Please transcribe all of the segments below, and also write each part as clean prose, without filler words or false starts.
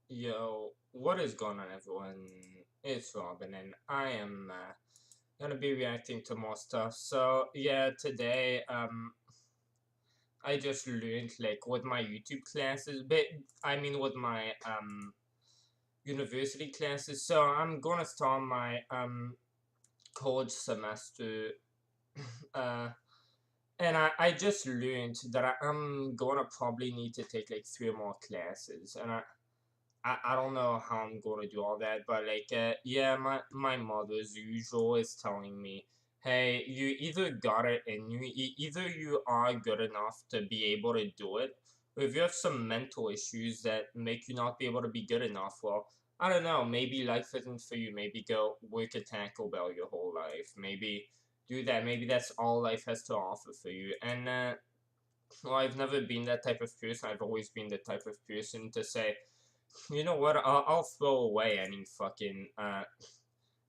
Yo, what is going on, everyone? It's Robin, and I am gonna be reacting to more stuff. So, yeah, today, I just learned, like, with my YouTube classes, but I mean, with my, university classes. So, I'm gonna start my, college semester, uh, and I just learned that I'm gonna probably need to take, like, three more classes, and I don't know how I'm gonna do all that, but like, yeah, my mother as usual is telling me, hey, you either got it in you, either you are good enough to be able to do it, or if you have some mental issues that make you not be able to be good enough, well, I don't know, maybe life isn't for you, maybe go work at Taco Bell your whole life, maybe do that, maybe that's all life has to offer for you, and, well, I've never been that type of person, I've always been the type of person to say, you know what? I'll throw away any fucking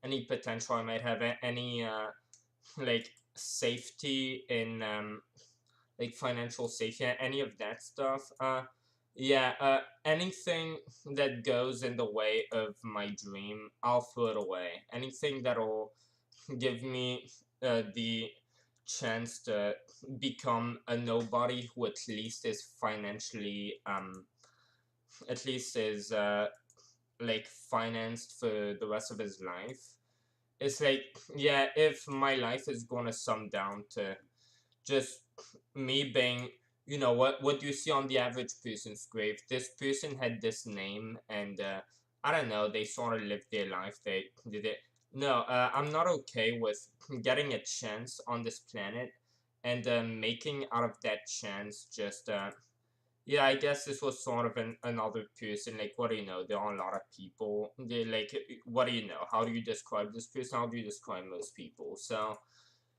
any potential I might have, any like safety in like financial safety, any of that stuff. Yeah. Anything that goes in the way of my dream, I'll throw it away. Anything that'll give me the chance to become a nobody who at least is financially at least is like financed for the rest of his life. It's like, yeah, if my life is gonna sum down to just me being, you know, what do you see on the average person's grave? This person had this name, and I don't know, they sort of lived their life. They did it. No, I'm not okay with getting a chance on this planet and making out of that chance just yeah, I guess this was sort of another person. Like, what do you know? There are a lot of people. They like, what do you know? How do you describe this person? How do you describe most people? So,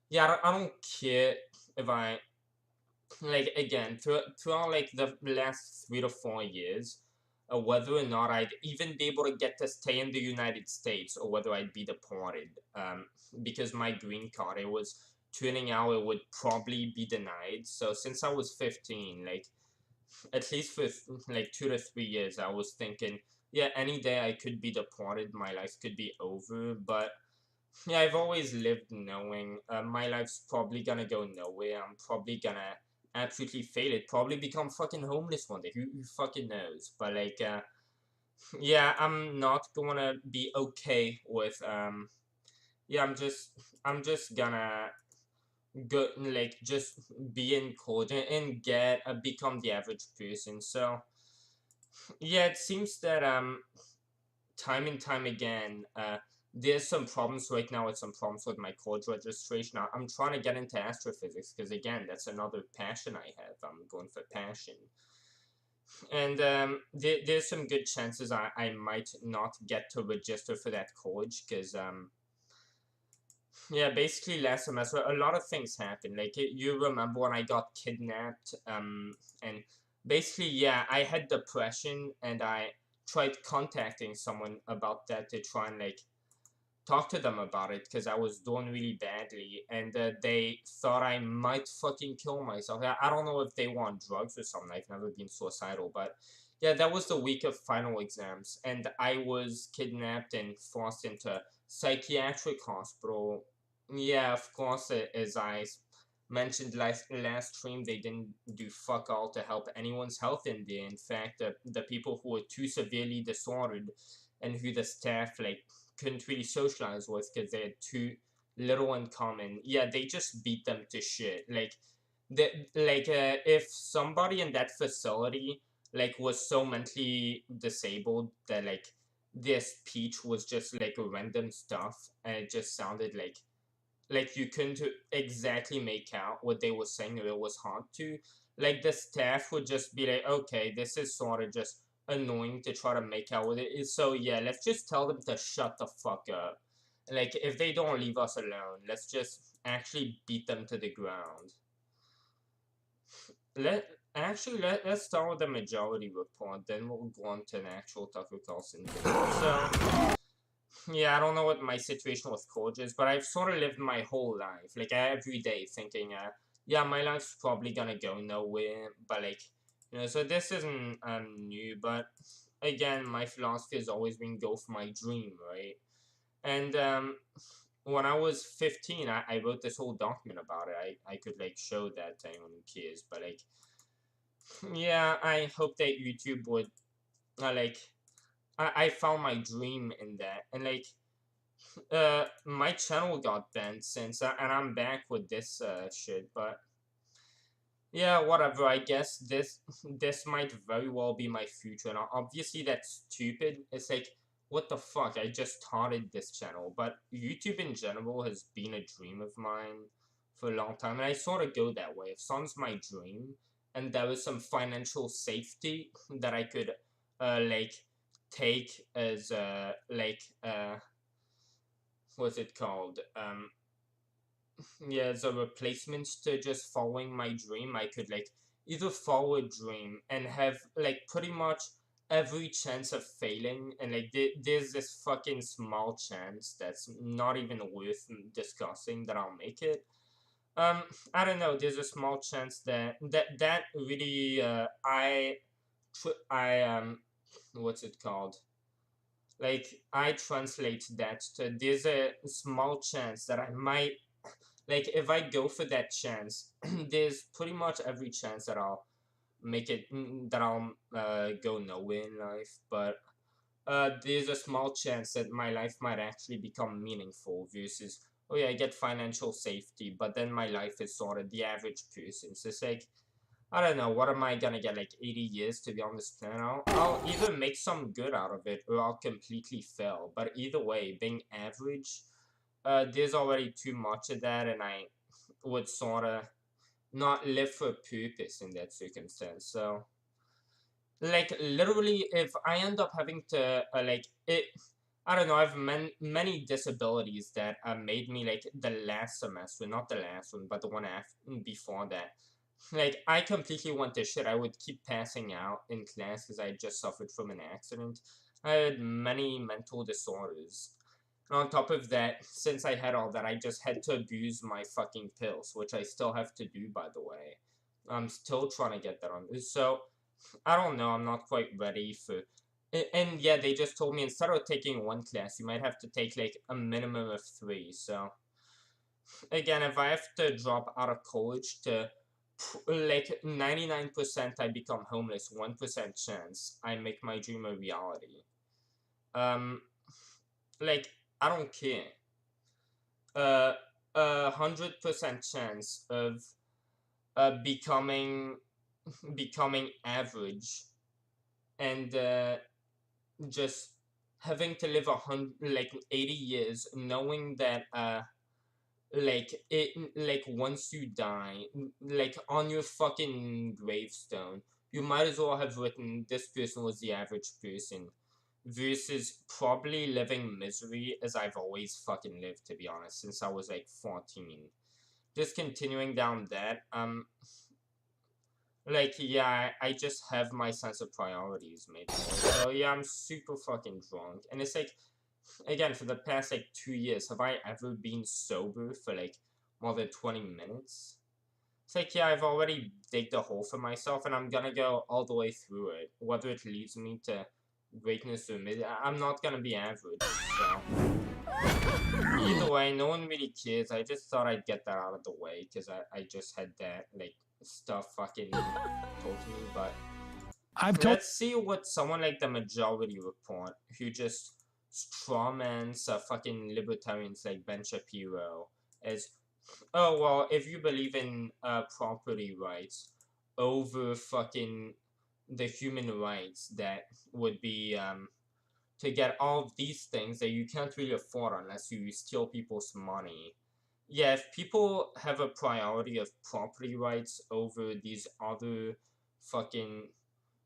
yeah, I don't care if I like again throughout like the last 3 to 4 years, whether or not I'd even be able to get to stay in the United States or whether I'd be deported. Because my green card it was turning out it would probably be denied. So since I was 15, like at least for like 2 to 3 years, I was thinking, yeah, any day I could be deported, my life could be over. But yeah, I've always lived knowing my life's probably gonna go nowhere. I'm probably gonna absolutely fail it. Probably become fucking homeless one day. Who fucking knows? But like, yeah, I'm not gonna be okay with Yeah, I'm just gonna go like just be in college and get become the average person. So yeah, it seems that time and time again there's some problems right now with some problems with my college registration. I'm trying to get into astrophysics because again that's another passion I have. I'm going for passion, and there's some good chances I might not get to register for that college because yeah, basically last semester a lot of things happened. Like you remember when I got kidnapped, and basically yeah, I had depression and I tried contacting someone about that to try and like talk to them about it because I was doing really badly, and they thought I might fucking kill myself. I don't know if they want drugs or something. I've never been suicidal, but yeah, that was the week of final exams, and I was kidnapped and forced into psychiatric hospital. Yeah, of course, as I mentioned last stream, they didn't do fuck all to help anyone's health in there. In fact, the people who were too severely disordered and who the staff like couldn't really socialize with because they had too little in common. Yeah, they just beat them to shit. If somebody in that facility like was so mentally disabled that like their speech was just like random stuff and it just sounded like you couldn't exactly make out what they were saying or it was hard to like the staff would just be like okay this is sort of just annoying to try to make out with it so yeah let's just tell them to shut the fuck up like if they don't leave us alone let's just actually beat them to the ground let's start with the majority report then we'll go on to an actual Tucker Carlson video so yeah, I don't know what my situation with college is, but I've sort of lived my whole life, like every day, thinking, yeah, my life's probably gonna go nowhere, but like, So this isn't new, but again, my philosophy has always been go for my dream, right? And when I was 15, I wrote this whole document about it. I could like show that to anyone who cares, but like, yeah, I hope that YouTube would like I found my dream in that, and like my channel got banned since, and I'm back with this shit, but yeah, whatever. I guess this might very well be my future. Now, obviously, that's stupid. It's like, what the fuck? I just started this channel, but YouTube in general has been a dream of mine for a long time, and I sort of go that way. If someone's my dream, and there was some financial safety that I could, like, take as what's it called? Yeah, as a replacement to just following my dream, I could like either follow a dream and have like pretty much every chance of failing, and like there's this fucking small chance that's not even worth discussing that I'll make it. Um, I don't know. There's a small chance that really I what's it called? Like I translate that to there's a small chance that I might like if I go for that chance, there's pretty much every chance that I'll make it that I'll go nowhere in life, but there's a small chance that my life might actually become meaningful versus oh yeah I get financial safety, but then my life is sort of the average person. So it's like I don't know, what am I gonna get, like 80 years to be on this planet? I'll either make some good out of it or I'll completely fail. But either way, being average, there's already too much of that, and I would sort of not live for a purpose in that circumstance. So, like, literally, if I end up having to, like, it. I don't know, I have many disabilities that made me, like, the last semester, not the last one, but the one before that. Like, I completely went to shit. I would keep passing out in class because I had just suffered from an accident. I had many mental disorders. And on top of that, since I had all that, I just had to abuse my fucking pills, which I still have to do, by the way. I'm still trying to get that on. So, I don't know. I'm not quite ready for. And yeah, they just told me instead of taking one class, you might have to take like a minimum of three. So, again, if I have to drop out of college to like 99% I become homeless, 1% chance I make my dream a reality. Um, like, I don't care. Uh, 100% chance of becoming average and just having to live 80 years knowing that like once you die, like on your fucking gravestone, you might as well have written this person was the average person versus probably living misery as I've always fucking lived, to be honest, since I was like 14. Just continuing down that, like, yeah, I just have my sense of priorities made more. So, yeah, I'm super fucking drunk. And it's like, again, for the past, like, 2 years, have I ever been sober for, like, more than 20 minutes? It's like, yeah, I've already digged a hole for myself, and I'm gonna go all the way through it. Whether it leads me to greatness or mid, I'm not gonna be average, so. Either way, no one really cares. I just thought I'd get that out of the way, because I just had that, like, stuff fucking told to me, but let's see what someone like the Majority Report, who just strawmans fucking libertarians like Ben Shapiro, as, oh, well, if you believe in property rights over fucking the human rights that would be to get all of these things that you can't really afford unless you steal people's money. Yeah, if people have a priority of property rights over these other fucking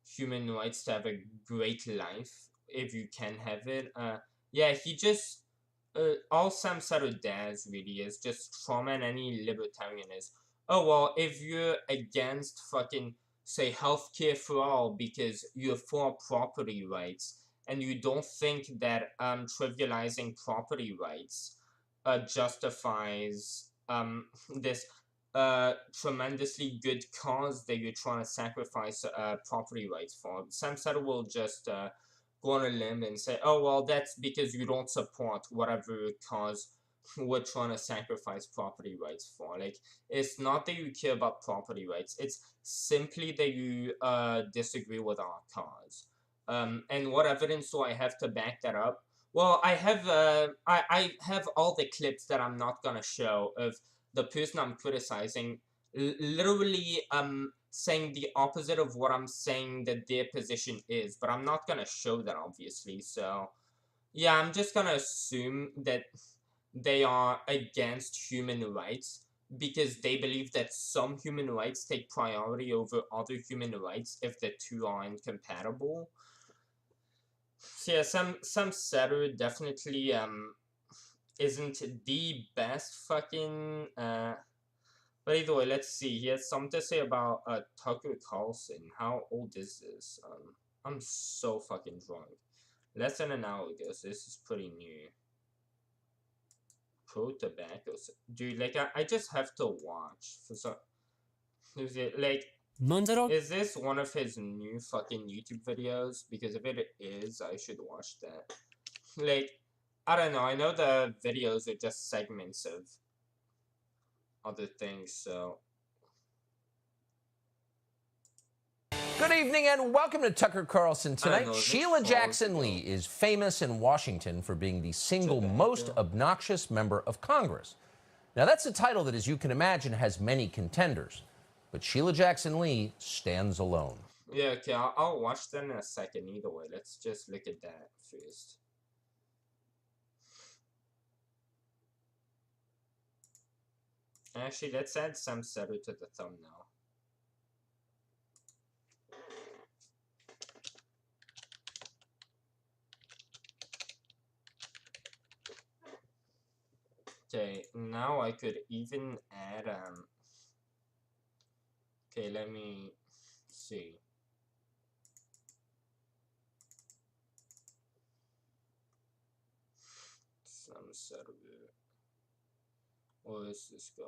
human rights to have a great life, if you can have it, yeah, he just all Sam Sado does really is just trauma, and any libertarian is, oh well, if you're against fucking say healthcare for all because you're for property rights and you don't think that trivializing property rights justifies this, tremendously good cause that you're trying to sacrifice property rights for. Sam Seder will just go on a limb and say, oh, well, that's because you don't support whatever cause we're trying to sacrifice property rights for. Like, it's not that you care about property rights, it's simply that you disagree with our cause. And what evidence do I have to back that up? Well, I have all the clips that I'm not gonna show of the person I'm criticizing literally saying the opposite of what I'm saying that their position is, but I'm not gonna show that obviously. So yeah, I'm just gonna assume that they are against human rights because they believe that some human rights take priority over other human rights if the two are incompatible. So yeah, some Seder definitely isn't the best fucking but either way, let's see. He has something to say about Tucker Carlson. How old is this? I'm so fucking drunk. Less than an hour ago, so this is pretty new. Pro tobacco, dude. Like I just have to watch for some. Is it like? Is this one of his new fucking YouTube videos? Because if it is, I should watch that. Like, I don't know. I know the videos are just segments of other things, so. Good evening and welcome to Tucker Carlson Tonight. Sheila Jackson Lee is famous in Washington for being the single most obnoxious member of Congress. Now, that's a title that, as you can imagine, has many contenders. But Sheila Jackson Lee stands alone. Yeah, okay, I'll watch that in a second either way. Let's just look at that first. Actually, let's add some Seder to the thumbnail. Okay, now I could even add, okay, let me see. Some Seder. What is this guy?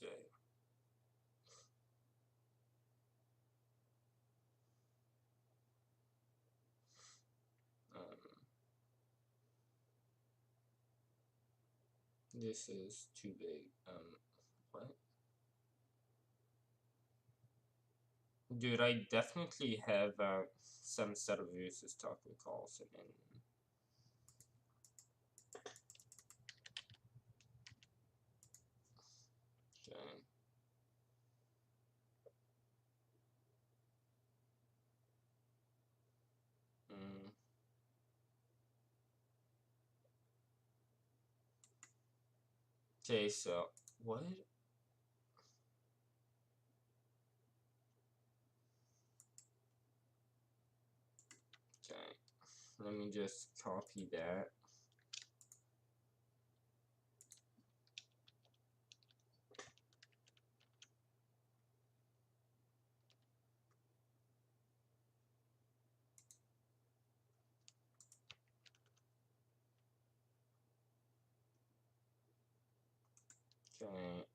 Okay. This is too big. What? Dude, I definitely have some Seder versus Tucker Carlson in. Okay. Okay, so what? Okay, let me just copy that. Okay,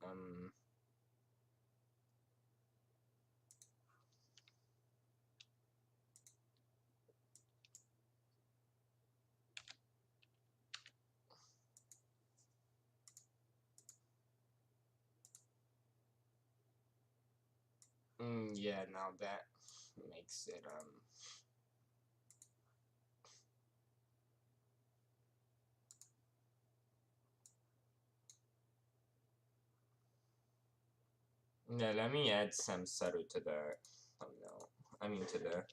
yeah, now that makes it, yeah, let me add some Seder to the thumbnail. I mean, to the.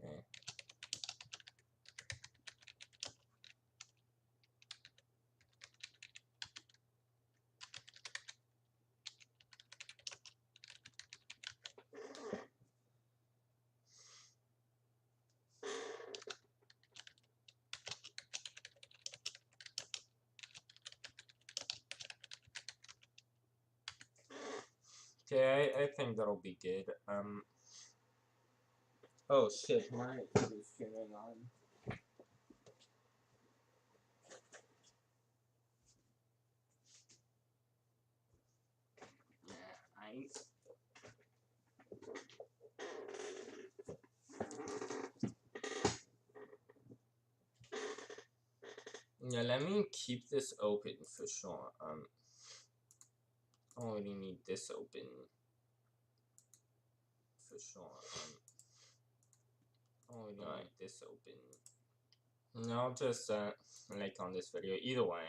Okay. Okay, I think that'll be good. Oh shit, my is turning on. Yeah, let me keep this open for sure. I already need this open for sure. I already need this open. I'll just like on this video. Either way,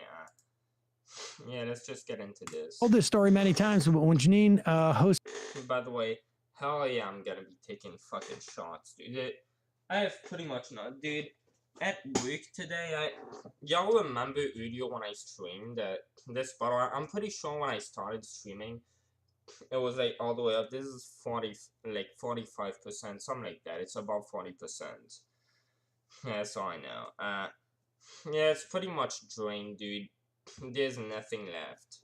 yeah, let's just get into this. Told this story many times, but when Janine hosted. By the way, hell yeah, I'm gonna be taking fucking shots, dude. I have pretty much not, dude. At work today, y'all remember earlier when I streamed this bottle? I'm pretty sure when I started streaming, it was like all the way up. This is 45%, something like that. It's above 40%. Yeah, that's all I know. Yeah, it's pretty much drained, dude. There's nothing left.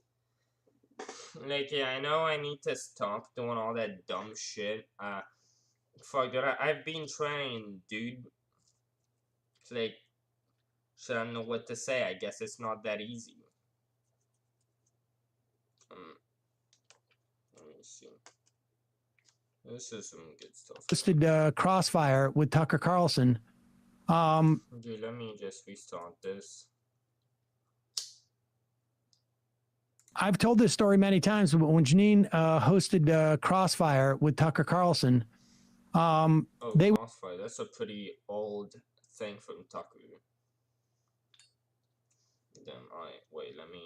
Like, yeah, I know I need to stop doing all that dumb shit. Fuck, dude, I've been trying, dude. It's like, shit, I don't know what to say. I guess it's not that easy. Let me see. This is some good stuff. Hosted Crossfire with Tucker Carlson. Dude, let me just restart this. I've told this story many times, but when Janine hosted Crossfire with Tucker Carlson, Crossfire, that's a pretty old thing from Tucker. Then, alright, wait, let me...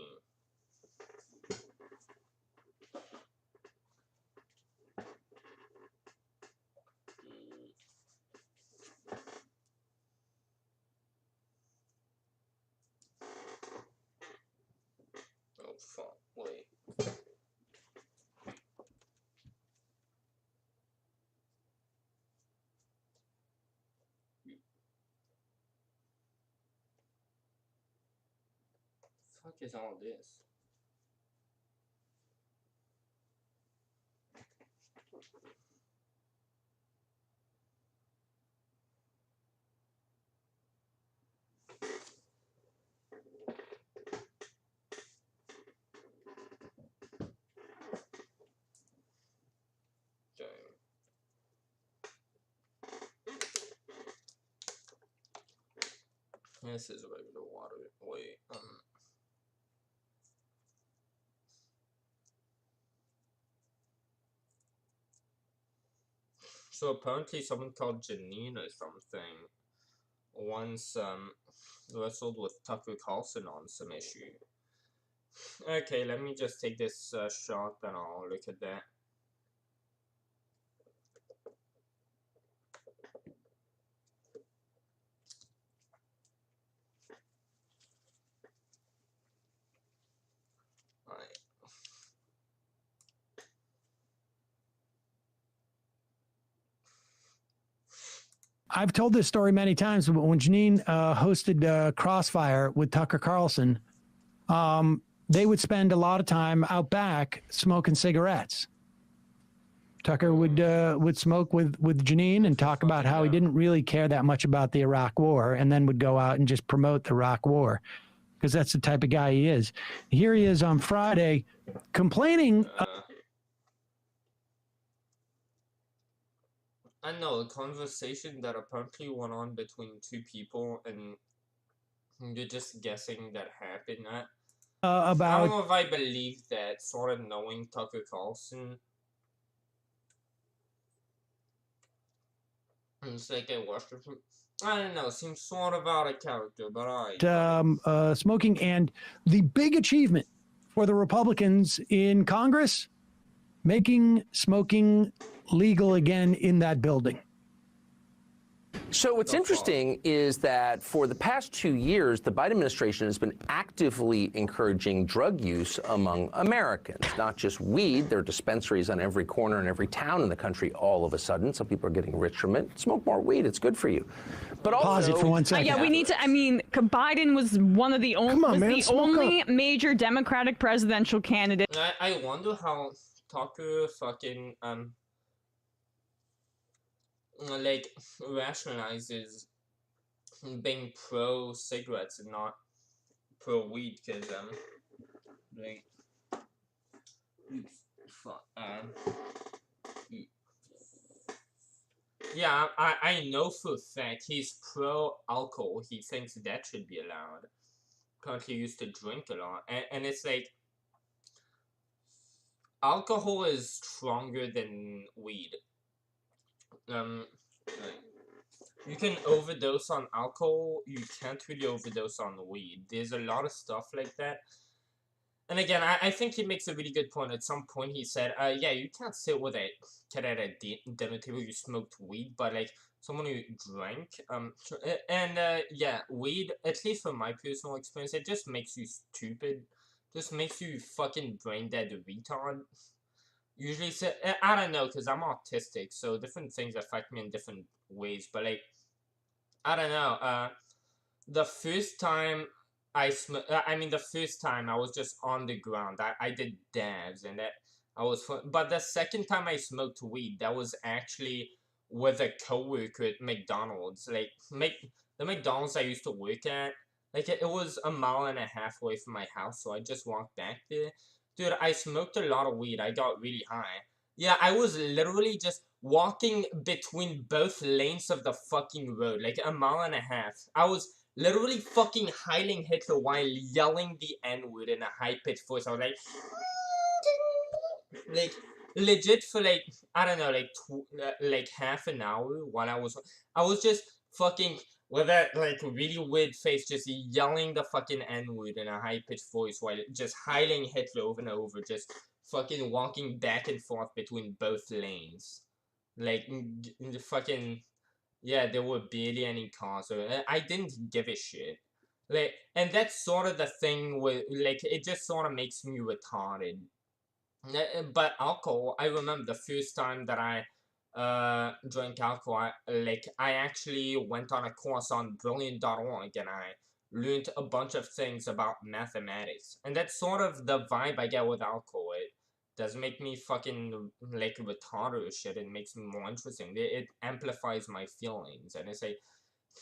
Oh, fuck, wait. Fuck is all this? This is regular water. Wait, So apparently someone called Janine or something once wrestled with Tucker Carlson on some issue. Okay, let me just take this shot and I'll look at that. I've told this story many times, but when Janine hosted Crossfire with Tucker Carlson, they would spend a lot of time out back smoking cigarettes. Tucker would smoke with Janine and talk about how he didn't really care that much about the Iraq War, and then would go out and just promote the Iraq War, because that's the type of guy he is. Here he is on Friday complaining. I know, a conversation that apparently went on between two people, and you're just guessing that happened. About. I don't know if I believe that, sort of knowing Tucker Carlson. It's like I watched it from, I don't know, seems sort of out of character, but smoking, and the big achievement for the Republicans in Congress, making smoking legal again in that building. So what's interesting is that for the past 2 years, the Biden administration has been actively encouraging drug use among Americans, not just weed. There are dispensaries on every corner in every town in the country all of a sudden. Some people are getting rich from it. Smoke more weed. It's good for you. But also, pause it for 1 second. Yeah, we need to. I mean, Biden was one of the only major Democratic presidential candidate. I wonder how Tucker fucking like rationalizes being pro cigarettes and not pro weed, because like yeah, I know for a fact he's pro alcohol. He thinks that should be allowed, apparently used to drink a lot, and it's like alcohol is stronger than weed. Like, you can overdose on alcohol. You can't really overdose on weed. There's a lot of stuff like that. And again, I think he makes a really good point. At some point, he said, yeah, you can't sit with a kid at a dinner table who smoked weed, but like someone who drank, yeah, weed, at least from my personal experience, it just makes you stupid. Just makes you fucking brain dead retard. Usually, so, I don't know, because I'm autistic, so different things affect me in different ways, but like, I don't know, the first time the first time I was just on the ground. I did dabs and that I was fun. But the second time I smoked weed, that was actually with a coworker at McDonald's. Like the McDonald's I used to work at, like it was a mile and a half away from my house, so I just walked back there. Dude, I smoked a lot of weed. I got really high. Yeah, I was literally just walking between both lanes of the fucking road, like a mile and a half. I was literally fucking hailing Hitler while yelling the N-word in a high-pitched voice. I was like legit for like, I don't know, like half an hour while I was just fucking with that like really weird face, just yelling the fucking N-word in a high-pitched voice while just hailing Hitler over and over, just fucking walking back and forth between both lanes. Like, the fucking, yeah, there were barely any cars, so I didn't give a shit. Like, and that's sort of the thing with, like, it just sort of makes me retarded. But alcohol, I remember the first time that I drank alcohol, I actually went on a course on brilliant.org and I learned a bunch of things about mathematics. And that's sort of the vibe I get with alcohol. It does make me fucking like retarded or shit. It makes me more interesting. It amplifies my feelings. And it's like,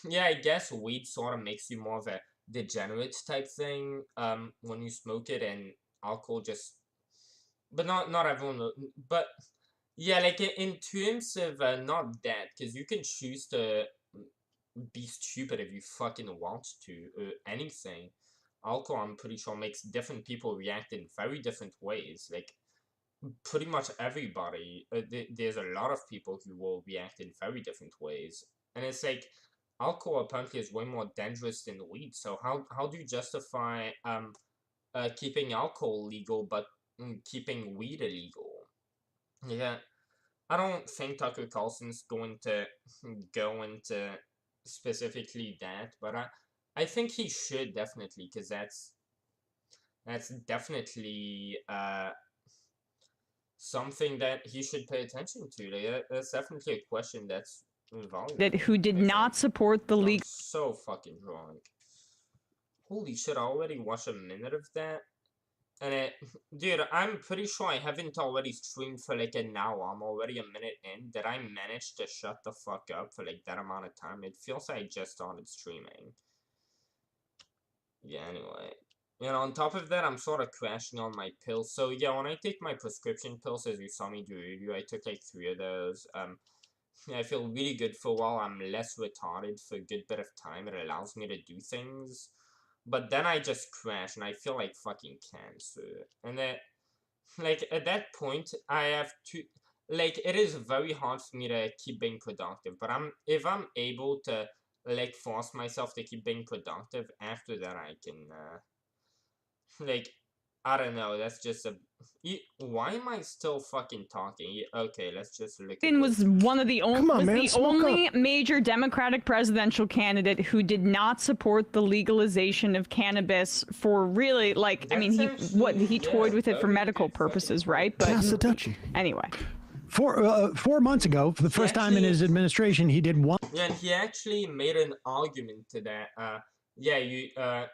yeah, I guess weed sort of makes you more of a degenerate type thing when you smoke it, and alcohol just, but not everyone but yeah, like in terms of not that, because you can choose to be stupid if you fucking want to, or anything. Alcohol, I'm pretty sure, makes different people react in very different ways. Like pretty much everybody, there's a lot of people who will react in very different ways, and it's like alcohol apparently is way more dangerous than weed. So how do you justify keeping alcohol legal but keeping weed illegal? Yeah, I don't think Tucker Carlson's going to go into specifically that, but I think he should definitely, because that's definitely something that he should pay attention to. Like, that's definitely a question that's that invaluable. who did not support the legal. I'm so fucking drunk. Holy shit! I already watched a minute of that. And dude, I'm pretty sure I haven't already streamed for like an hour. I'm already a minute in. Did I manage to shut the fuck up for like that amount of time? It feels like I just started streaming. Yeah, anyway. And on top of that, I'm sort of crashing on my pills. So yeah, when I take my prescription pills, as you saw me do review, I took like 3 of those. I feel really good for a while. I'm less retarded for a good bit of time. It allows me to do things. But then I just crash and I feel like fucking cancer. And then, like, at that point, I have to, like, it is very hard for me to keep being productive. But if I'm able to, like, force myself to keep being productive, after that I can, like, I don't know, that's just a, why am I still fucking talking? Okay, let's just look at Was one of the only major Democratic presidential candidate who did not support the legalization of cannabis for really, like, I mean, he toyed with it for medical purposes, right? But anyway. 4 months ago, for the first time in his administration, he did one. Yeah, and he actually made an argument to that. Yeah,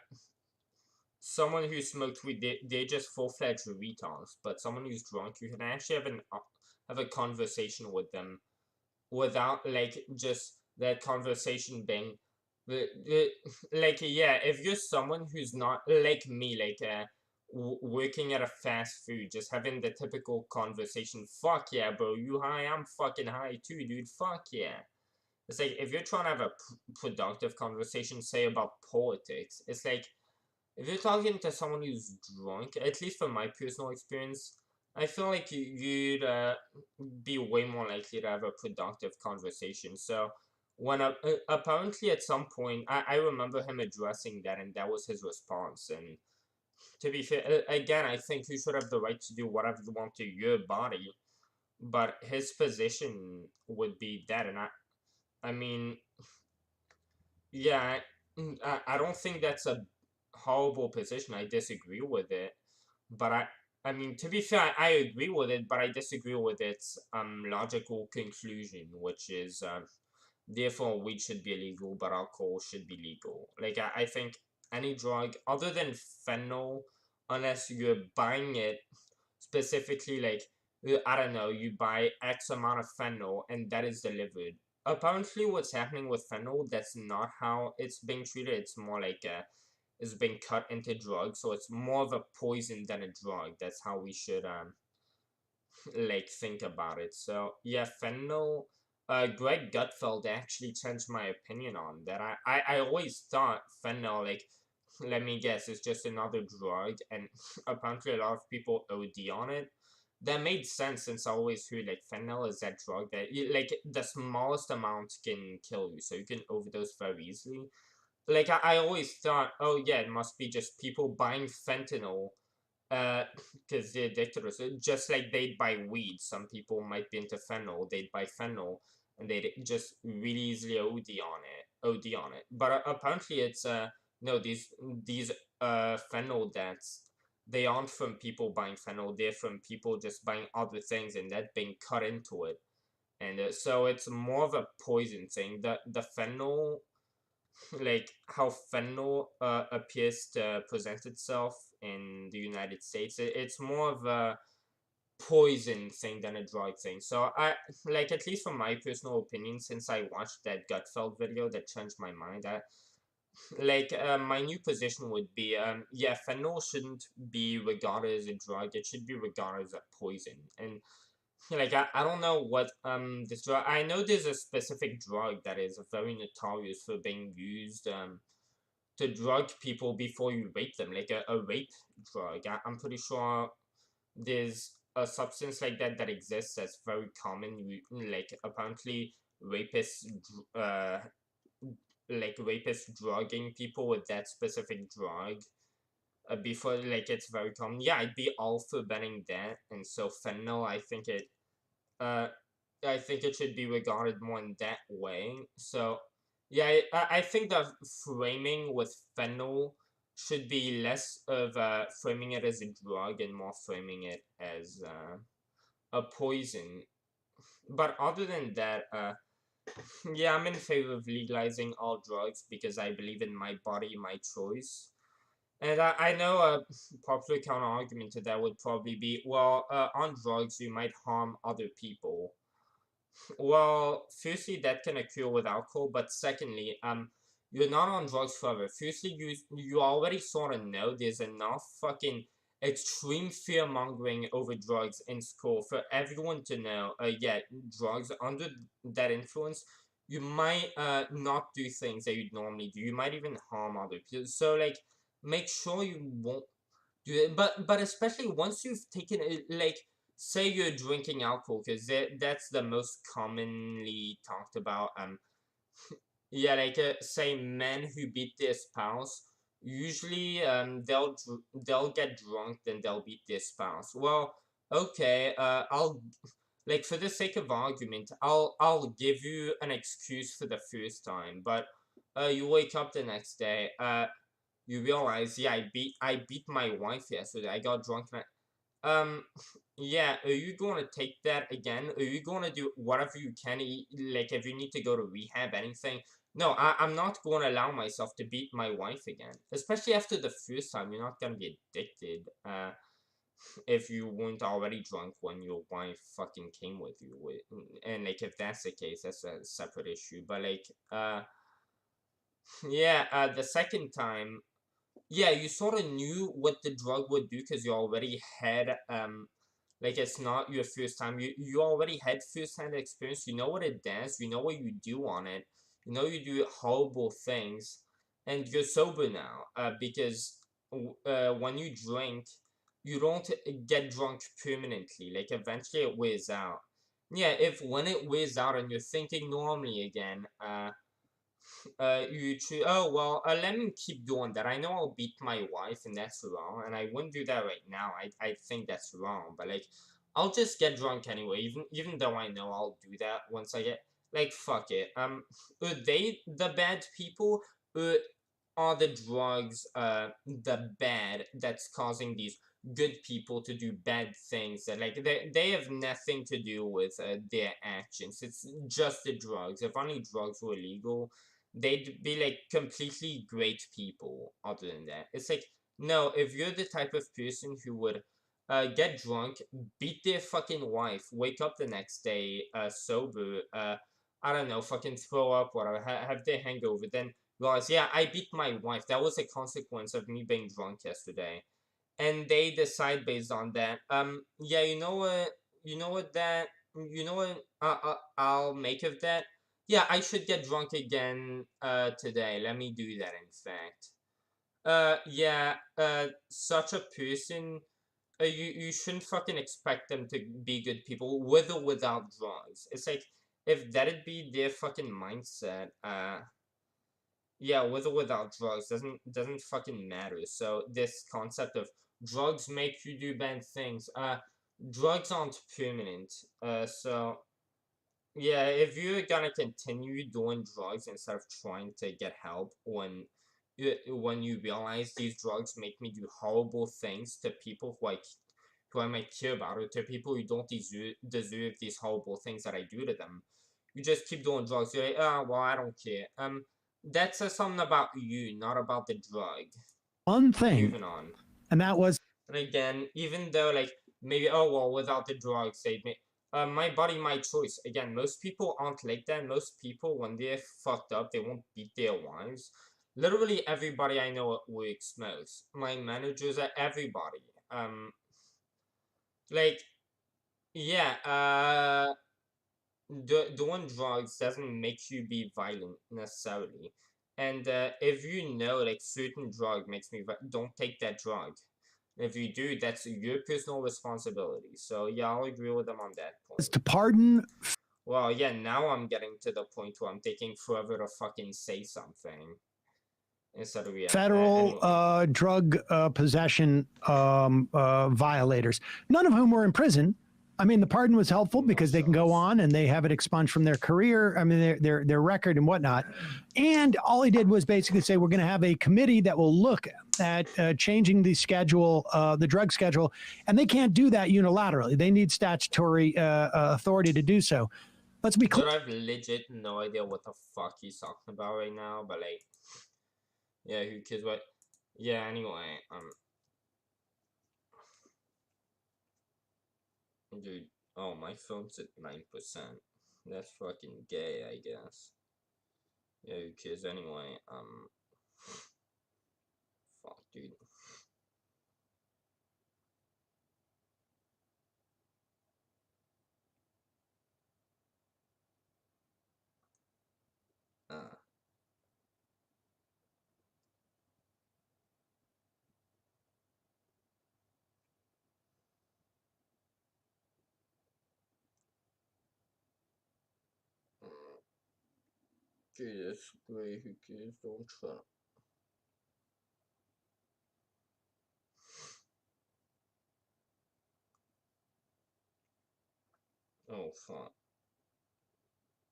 someone who smoked weed, they're just full-fledged retards. But someone who's drunk, you can actually have a conversation with them without, like, just that conversation being, like, yeah, if you're someone who's not like me, like, working at a fast food, just having the typical conversation, fuck yeah, bro, you high, I'm fucking high too, dude, fuck yeah. It's like, if you're trying to have a productive conversation, say about politics, it's like, if you're talking to someone who's drunk, at least from my personal experience, I feel like you'd be way more likely to have a productive conversation. So when apparently at some point, I remember him addressing that, and that was his response. And to be fair, again, I think you should have the right to do whatever you want to your body, but his position would be that, and I mean, yeah, I don't think that's a horrible position. I disagree with it, but I mean, to be fair, I agree with it, but I disagree with its logical conclusion, which is therefore weed should be illegal, but alcohol should be legal. Like I think any drug other than fentanyl, unless you're buying it specifically, like I don't know, you buy X amount of fentanyl and that is delivered. Apparently, what's happening with fentanyl, that's not how it's being treated. It's more like it's being cut into drugs, so it's more of a poison than a drug. That's how we should like think about it. So yeah, fentanyl. Greg Gutfeld actually changed my opinion on that. I always thought fentanyl, like, let me guess, it's just another drug, and apparently a lot of people OD on it. That made sense since I always heard like fentanyl is that drug that like the smallest amount can kill you, so you can overdose very easily. Like I always thought, oh yeah, it must be just people buying fentanyl because they're addicted to it. Just like they'd buy weed. Some people might be into fentanyl. They'd buy fentanyl and they'd just really easily OD on it. OD on it. But apparently, it's no, these fentanyl deaths. They aren't from people buying fentanyl. They're from people just buying other things and that being cut into it. And so it's more of a poison thing. The fentanyl, like how fentanyl appears to present itself in the United States. It's more of a poison thing than a drug thing. So I like, at least from my personal opinion, since I watched that Gutfeld video that changed my mind. I like my new position would be yeah, fentanyl shouldn't be regarded as a drug. It should be regarded as a poison. And like I don't know what this drug. I know there's a specific drug that is very notorious for being used to drug people before you rape them, like a rape drug. I'm pretty sure there's a substance like that that exists that's very common. Like apparently rapists, like rapists drugging people with that specific drug. Before, like, it's very common. Yeah, I'd be all for banning that. And so fentanyl, uh, I think it should be regarded more in that way. So, yeah, I think the framing with fentanyl should be less of framing it as a drug and more framing it as a poison. But other than that, yeah, I'm in favor of legalizing all drugs because I believe in my body, my choice. And I know a popular counter argument to that would probably be, well, on drugs you might harm other people. Well, firstly, that can occur with alcohol, but secondly, you're not on drugs forever. Firstly, you already sort of know there's enough fucking extreme fear mongering over drugs in school for everyone to know. Yeah, drugs under that influence, you might not do things that you'd normally do. You might even harm other people. So like, make sure you won't do it. But especially once you've taken it, like, say you're drinking alcohol, because that's the most commonly talked about. Yeah, like say men who beat their spouse, usually they'll get drunk, then they'll beat their spouse. Well, okay, I'll, like, for the sake of argument, I'll give you an excuse for the first time, but you wake up the next day, you realize, yeah, I beat my wife yesterday. I got drunk and yeah, are you going to take that again? Are you going to do whatever you can, like if you need to go to rehab, anything? No, I'm not going to allow myself to beat my wife again. Especially after the first time, you're not going to be addicted, if you weren't already drunk when your wife fucking came with you. And like, if that's the case, that's a separate issue. But like, yeah, the second time, yeah, you sort of knew what the drug would do because you already had like, it's not your first time. You already had first hand experience. You know what it does. You know what you do on it. You know you do horrible things, and you're sober now. Because when you drink, you don't get drunk permanently. Like eventually it wears out. Yeah, if when it wears out and you're thinking normally again, you choose, oh well, let me keep doing that. I know I'll beat my wife and that's wrong, and I wouldn't do that right now. I think that's wrong, but like I'll just get drunk anyway, even though I know I'll do that once I get, like, fuck it. Are they the bad people, or are the drugs the bad that's causing these good people to do bad things that, like, they have nothing to do with their actions. It's just the drugs. If only drugs were illegal, they'd be like completely great people. Other than that, it's like, no, if you're the type of person who would get drunk, beat their fucking wife, wake up the next day sober, I don't know, fucking throw up, whatever, have their hangover, then realize, yeah, I beat my wife, that was a consequence of me being drunk yesterday, and they decide based on that, yeah, you know what, I'll make of that. Yeah, I should get drunk again today. Let me do that, in fact. Yeah, such a person, you shouldn't fucking expect them to be good people with or without drugs. It's like, if that'd be their fucking mindset, yeah, with or without drugs doesn't fucking matter. So this concept of drugs make you do bad things, drugs aren't permanent. So yeah, if you're gonna continue doing drugs instead of trying to get help when you realize these drugs make me do horrible things to people who I might care about, or to people who don't deserve these horrible things that I do to them, you just keep doing drugs. You're like, oh well, I don't care. That says something about you, not about the drug. One thing, Moving on. and that was, And again, even though, like, maybe, oh well, without the drugs they may, my body, my choice. Again, most people aren't like that. Most people, when they're fucked up, they won't beat their wives. Literally everybody I know at work smokes. My managers are everybody. Like, yeah, doing drugs doesn't make you be violent necessarily. And if you know, like, certain drug makes me don't take that drug. If you do, that's your personal responsibility. So yeah, I'll agree with them on that point. to pardon. Well, yeah, now I'm getting to the point where I'm taking forever to fucking say something instead of, yeah. Federal Anyway. drug possession violators, none of whom were in prison. I mean, the pardon was helpful because they can go on and they have it expunged from their career. I mean, their record and whatnot. And all he did was basically say, we're going to have a committee that will look at changing the schedule, the drug schedule, and they can't do that unilaterally. They need statutory authority to do so. Let's be clear. But I've legit no idea what the fuck he's talking about right now. But like, yeah, who cares what? Yeah. Anyway, dude. Oh, my phone's at 9%. That's fucking gay, I guess. Yeah, who cares anyway? Fuck, dude. Uh. Jesus, great, who cares? Don't try. Oh, fuck.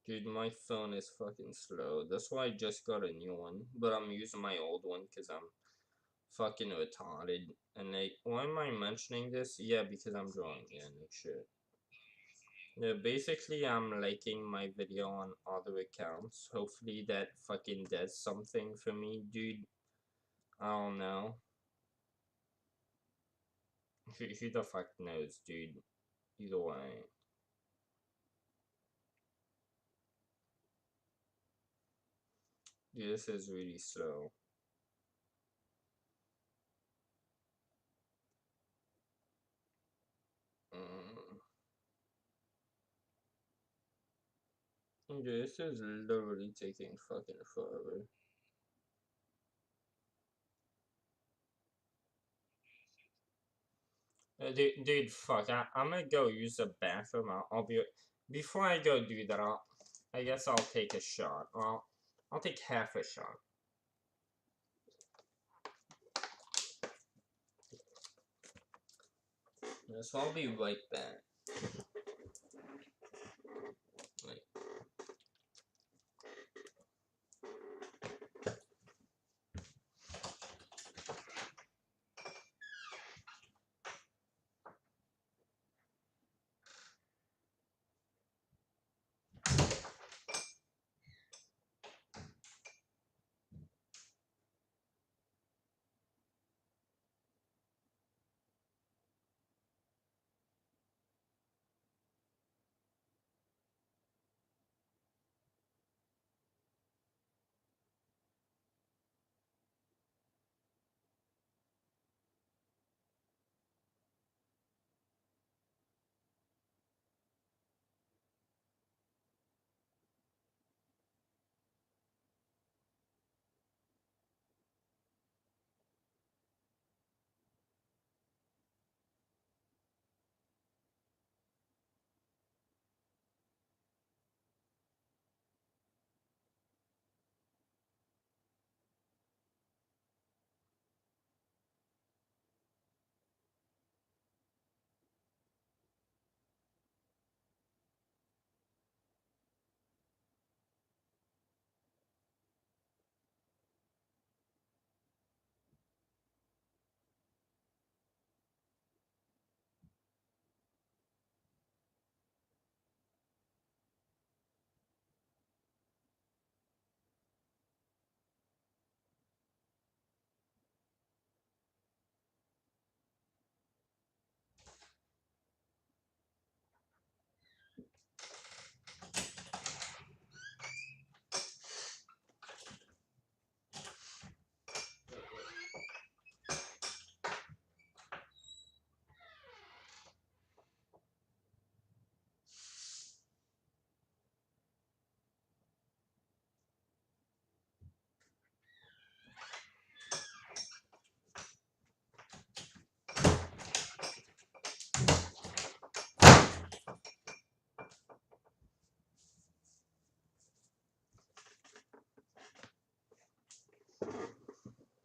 Dude, my phone is fucking slow. That's why I just got a new one. But I'm using my old one because I'm fucking retarded. And like, why am I mentioning this? Yeah, because I'm drawing. Yeah, no shit. Yeah, basically, I'm liking my video on other accounts. Hopefully that fucking does something for me, dude. I don't know. Who the fuck knows, dude? Either way. Dude, this is really slow. Mm. Dude, this is literally taking fucking forever. Dude, fuck. I'm gonna go use the bathroom. I'll be. Before I go do that, I guess I'll take a shot. Well, I'll take half a shot. So I'll be right back. Wait.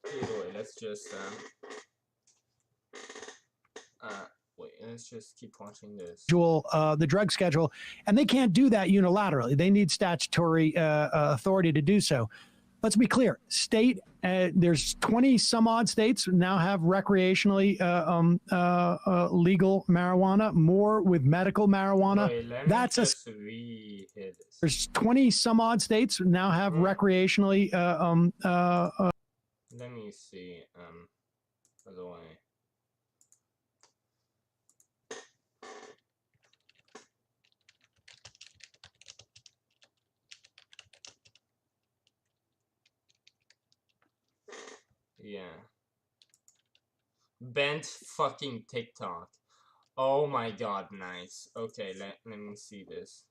Anyway, let's just wait, let's just keep watching this. The drug schedule, and they can't do that unilaterally. They need statutory authority to do so. Let's be clear. There's 20 some odd states now have recreationally legal marijuana, more with medical marijuana. Wait, there's 20 some odd states now have recreationally. Let me see. By the way. Yeah. Bent fucking TikTok. Oh my god, nice. Okay, let me see this.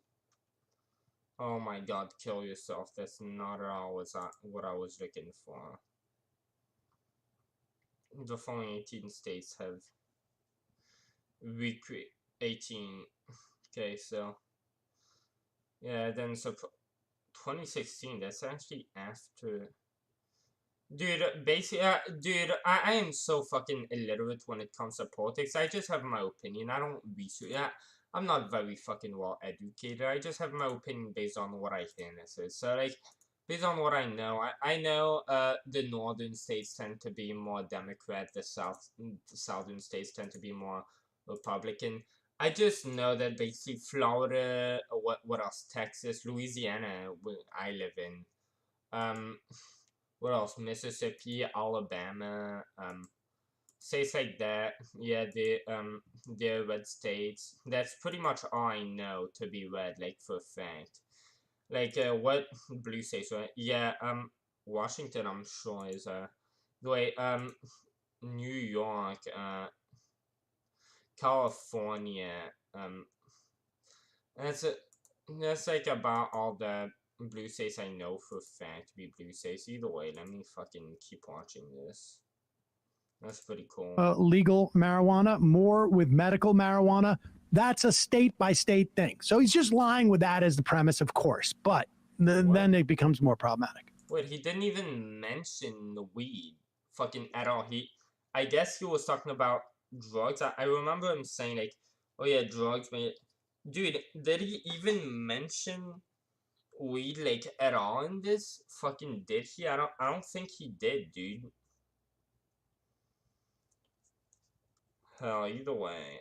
Oh my god, kill yourself. That's not at all what I was looking for. The following 18 states have 18. Okay, so yeah, then so 2016. That's actually after. Dude, basically, dude, I am so fucking illiterate when it comes to politics. I just have my opinion. I don't research. I'm not very fucking well educated. I just have my opinion based on what I hear this is. So, like, based on what I know, I know, the northern states tend to be more Democrat. The southern states tend to be more Republican. I just know that basically Florida, what else? Texas, Louisiana, where I live in, what else? Mississippi, Alabama, states like that. Yeah, they're red states. That's pretty much all I know to be red, like for a fact. Like what blue states? Right? Yeah, Washington, I'm sure is wait, New York, California, that's it. That's like about all the blue states I know for a fact to be blue states. Either way, let me fucking keep watching this. That's pretty cool. Legal marijuana, more with medical marijuana. That's a state by state thing. So he's just lying with that as the premise, of course, but then it becomes more problematic. Wait, he didn't even mention the weed fucking at all. I guess he was talking about drugs. I remember him saying like, oh yeah, drugs, man. Dude, did he even mention weed like at all in this? Fucking did he? I don't think he did, dude. Hell, either way,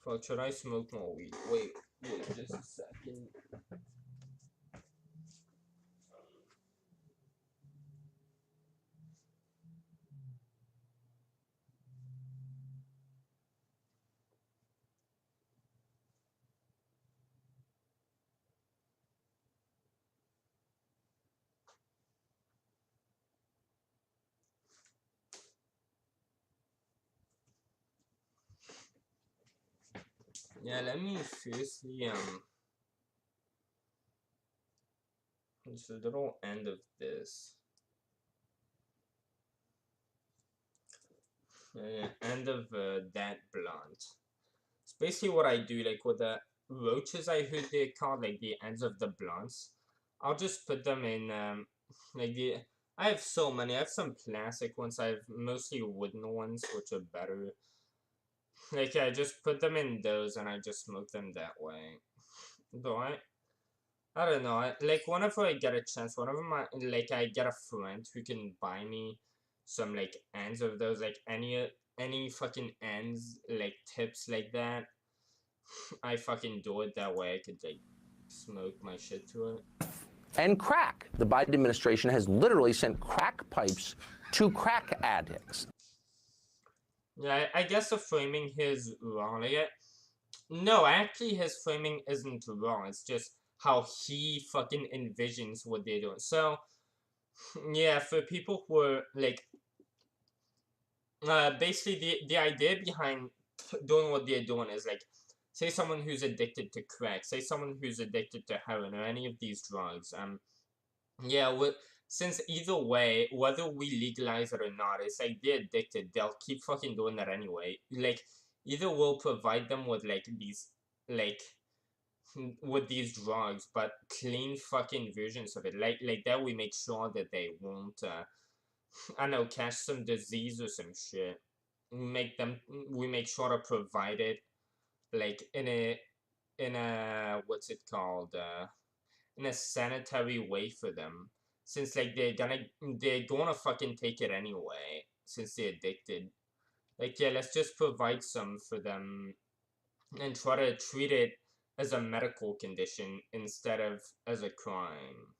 fuck, should I smoke more weed? Wait, just a second. Yeah, let me firstly, it's the little end of this. End of that blunt. It's basically what I do, like with the roaches, I heard they're called, like the ends of the blunts. I'll just put them in, like I have so many. I have some plastic ones. I have mostly wooden ones, which are better. Like, I just put them in those and I just smoke them that way. Though I don't know. Like, whenever I get a chance, whenever I get a friend who can buy me some, like, ends of those, like, any fucking ends, like, tips like that, I fucking do it that way. I could, like, smoke my shit to it. And crack. The Biden administration has literally sent crack pipes to crack addicts. Yeah, I guess the framing here is wrong. Like, no, actually, his framing isn't wrong. It's just how he fucking envisions what they're doing. So, yeah, for people who are, like, basically, the idea behind doing what they're doing is, like, say someone who's addicted to crack, say someone who's addicted to heroin or any of these drugs, yeah, since either way, whether we legalize it or not, it's like they're addicted. They'll keep fucking doing that anyway. Like, either we'll provide them with like these, like, with these drugs, but clean fucking versions of it. Like that, we make sure that they won't, I don't know, catch some disease or some shit. We make sure to provide it, like in a what's it called, in a sanitary way for them, since like they're gonna fucking take it anyway since they're addicted. Like, yeah, let's just provide some for them and try to treat it as a medical condition instead of as a crime.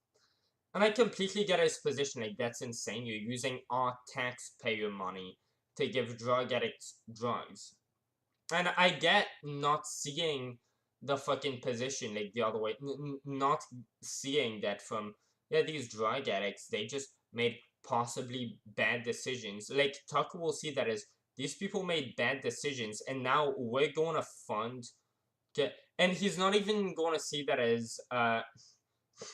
And I completely get his position. Like, that's insane. You're using our taxpayer money to give drug addicts drugs. And I get not seeing the fucking position like the other way, not seeing that from, yeah, these drug addicts, they just made possibly bad decisions. Like, Tucker will see that as these people made bad decisions, and now we're going to fund. And he's not even going to see that as,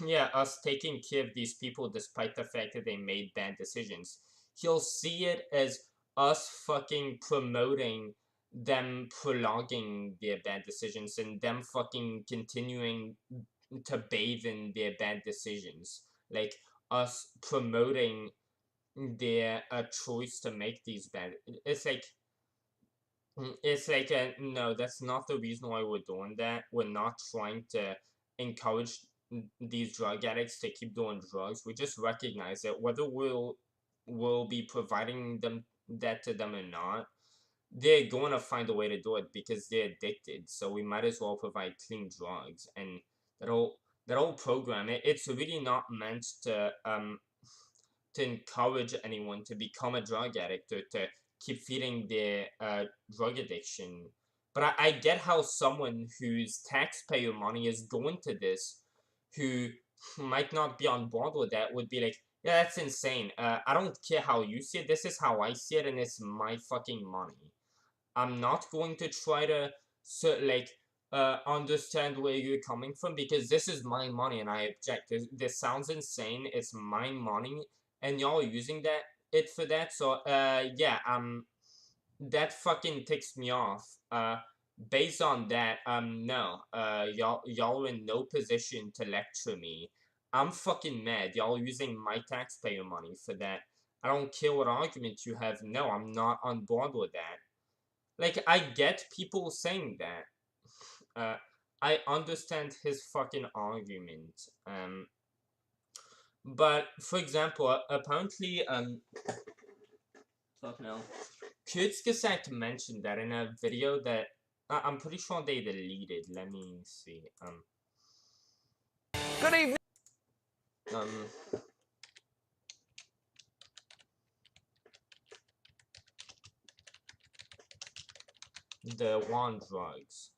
yeah, us taking care of these people despite the fact that they made bad decisions. He'll see it as us fucking promoting them prolonging their bad decisions and them fucking continuing to bathe in their bad decisions. Like, us promoting their choice to make these bad. It's like no, that's not the reason why we're doing that. We're not trying to encourage these drug addicts to keep doing drugs. We just recognize that whether we'll be providing them that to them or not, they're going to find a way to do it because they're addicted. So we might as well provide clean drugs, and that whole program. It's really not meant to encourage anyone to become a drug addict or to keep feeding their drug addiction. But I get how someone whose taxpayer money is going to this, who might not be on board with that, would be like, yeah, that's insane. I don't care how you see it. This is how I see it, and it's my fucking money. I'm not going to try to understand where you're coming from because this is my money and I object. This sounds insane. It's my money and y'all using it for that. So yeah, that fucking ticks me off. Based on that, no, y'all in no position to lecture me. I'm fucking mad. Y'all using my taxpayer money for that. I don't care what argument you have. No, I'm not on board with that. Like, I get people saying that. I understand his fucking argument. But for example, apparently, fucking hell, Kurzgesagt mentioned that in a video that I'm pretty sure they deleted. Let me see. Good evening. The one drugs.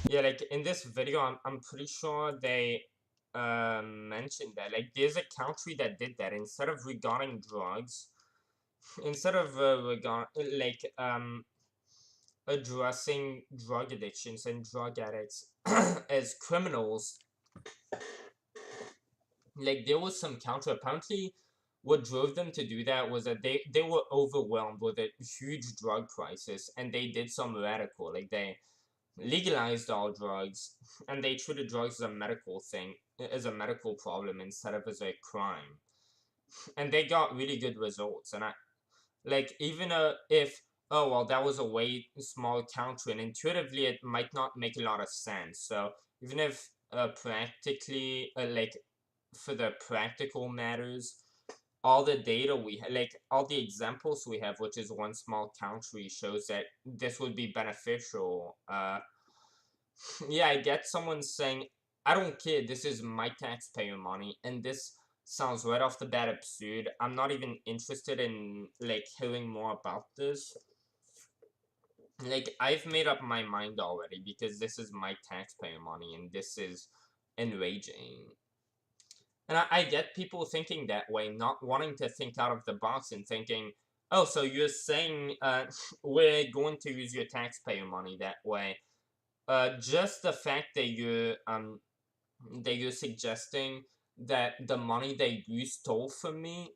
Yeah, like in this video, I'm pretty sure they mentioned that. Like, there's a country that did that. Instead of regarding drugs, instead of addressing drug addictions and drug addicts as criminals, like, there was some counter. Apparently, what drove them to do that was that they were overwhelmed with a huge drug crisis, and they did some radical. Like, they legalized all drugs, and they treated drugs as a medical thing, as a medical problem instead of as a crime. And they got really good results. And even if, oh, well, that was a way small counter, and intuitively it might not make a lot of sense. So even if practically, for the practical matters, all the data we all the examples we have, which is one small country, shows that this would be beneficial. Yeah, I get someone saying, I don't care, this is my taxpayer money, and this sounds right off the bat absurd. I'm not even interested in, hearing more about this. Like, I've made up my mind already, because this is my taxpayer money, and this is enraging. And I get people thinking that way, not wanting to think out of the box and thinking, oh, so you're saying we're going to use your taxpayer money that way. Just the fact that you're suggesting that the money that you stole from me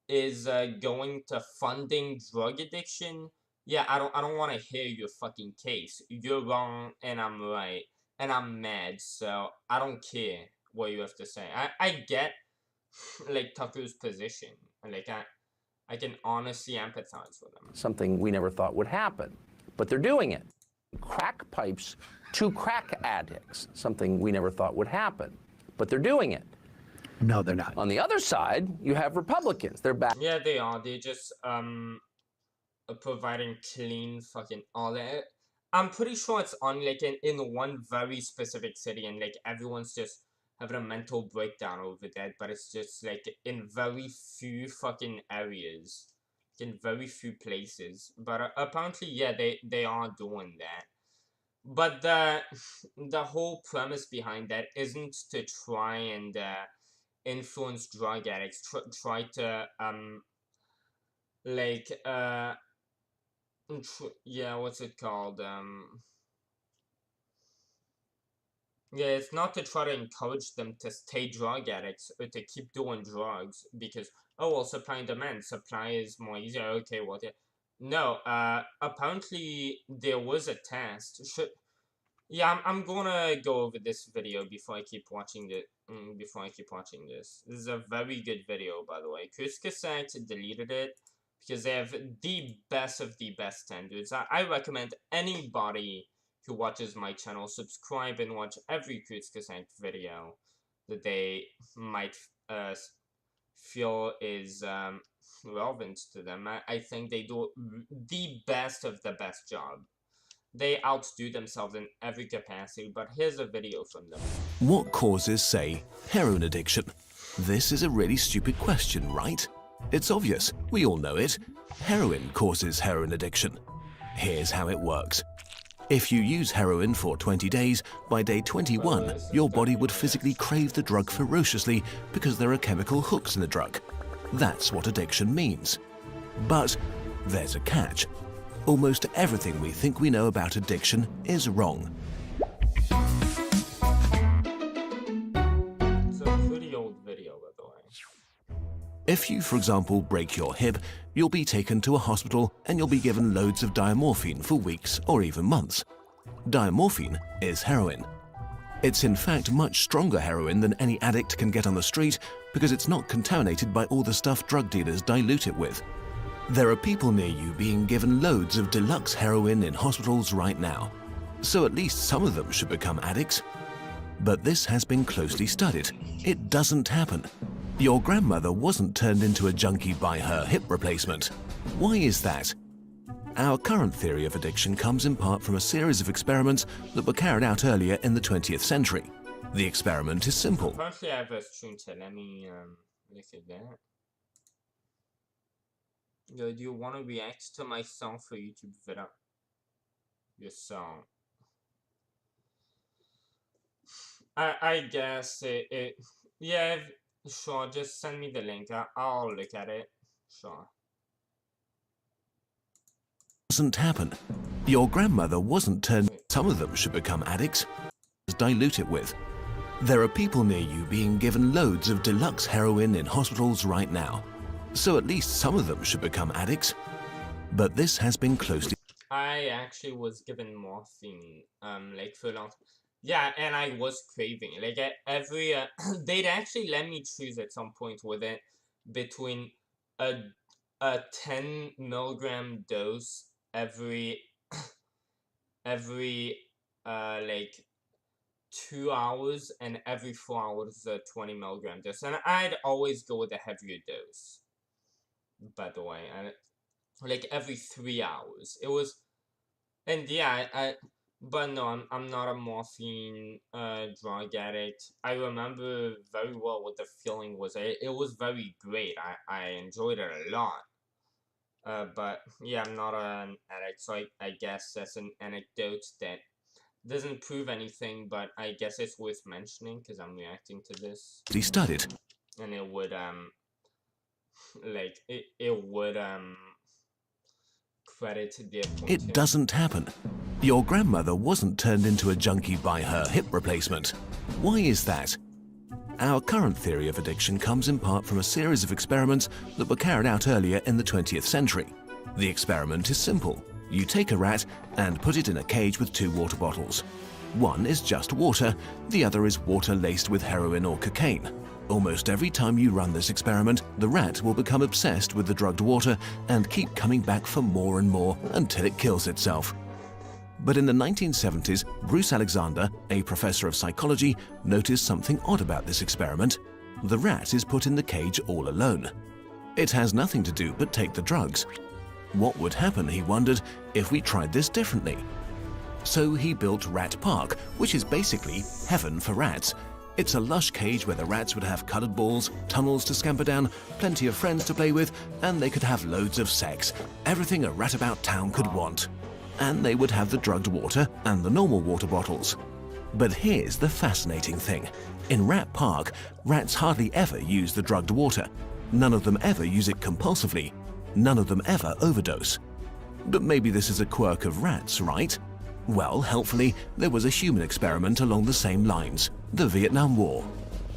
is going to funding drug addiction. Yeah, I don't want to hear your fucking case. You're wrong and I'm right, and I'm mad. So I don't care what you have to say. I get Tucker's position. I can honestly empathize with him. Something we never thought would happen, but they're doing it. Crack pipes to crack addicts, something we never thought would happen, but they're doing it. No, they're not. On the other side, you have Republicans. They're back. Yeah, they are. They're just providing clean fucking all that. I'm pretty sure it's on in one very specific city, and everyone's just having a mental breakdown over that, but it's just in very few fucking areas, in very few places. But apparently, yeah, they are doing that. But the whole premise behind that isn't to try and influence drug addicts, try to yeah, what's it called? Yeah, it's not to try to encourage them to stay drug addicts or to keep doing drugs because, oh, well, supply and demand. Supply is more easier. Okay, well, yeah. No, apparently there was a test. Yeah, I'm gonna go over this video before I keep watching it. This is a very good video, by the way. Kurzgesagt deleted it because they have the best of the best standards. I recommend anybody who watches my channel subscribe and watch every Kurzgesagt video that they might feel is relevant to them. I think they do the best of the best job. They outdo themselves in every capacity, but here's a video from them. What causes, say, heroin addiction? This is a really stupid question, right? It's obvious. We all know it. Heroin causes heroin addiction. Here's how it works. If you use heroin for 20 days, by day 21, your body would physically crave the drug ferociously because there are chemical hooks in the drug. That's what addiction means. But there's a catch. Almost everything we think we know about addiction is wrong. It's a pretty old If you, for example, break your hip, you'll be taken to a hospital and you'll be given loads of diamorphine for weeks or even months. Diamorphine is heroin. It's in fact much stronger heroin than any addict can get on the street because it's not contaminated by all the stuff drug dealers dilute it with. There are people near you being given loads of deluxe heroin in hospitals right now, so at least some of them should become addicts. But this has been closely studied. It doesn't happen. Your grandmother wasn't turned into a junkie by her hip replacement. Why is that? Our current theory of addiction comes in part from a series of experiments that were carried out earlier in the 20th century. The experiment is simple. Apparently I have a stream chat. Let me look at that. Yo, do you want to react to my song for YouTube video? Your song. I guess yeah, sure, just send me the link. I'll look at it. Sure. Doesn't happen. Your grandmother wasn't turned. Some of them should become addicts. Dilute it with. There are people near you being given loads of deluxe heroin in hospitals right now, so at least some of them should become addicts. But this has been closely. I actually was given morphine like for a long time. Yeah, and I was craving like every they'd actually let me choose at some point with it between a 10 milligram dose every like 2 hours and every 4 hours a 20 milligram dose, and I'd always go with a heavier dose, by the way, and like every 3 hours it was. And yeah, but no, I'm not a morphine drug addict. I remember very well what the feeling was. It was very great. I enjoyed it a lot. But yeah, I'm not an addict, so I guess that's an anecdote that doesn't prove anything, but I guess it's worth mentioning because I'm reacting to this. He studied. And it would like it would credit their point. It doesn't happen. Your grandmother wasn't turned into a junkie by her hip replacement. Why is that? Our current theory of addiction comes in part from a series of experiments that were carried out earlier in the 20th century. The experiment is simple. You take a rat and put it in a cage with 2 water bottles. One is just water, the other is water laced with heroin or cocaine. Almost every time you run this experiment, the rat will become obsessed with the drugged water and keep coming back for more and more until it kills itself. But in the 1970s, Bruce Alexander, a professor of psychology, noticed something odd about this experiment. The rat is put in the cage all alone. It has nothing to do but take the drugs. What would happen, he wondered, if we tried this differently? So he built Rat Park, which is basically heaven for rats. It's a lush cage where the rats would have colored balls, tunnels to scamper down, plenty of friends to play with, and they could have loads of sex. Everything a rat about town could want. And they would have the drugged water and the normal water bottles. But here's the fascinating thing. In Rat Park, rats hardly ever use the drugged water. None of them ever use it compulsively. None of them ever overdose. But maybe this is a quirk of rats, right? Well, helpfully, there was a human experiment along the same lines, the Vietnam War.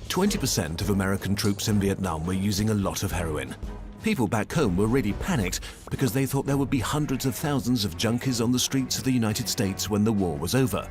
20% of American troops in Vietnam were using a lot of heroin. People back home were really panicked because they thought there would be hundreds of thousands of junkies on the streets of the United States when the war was over.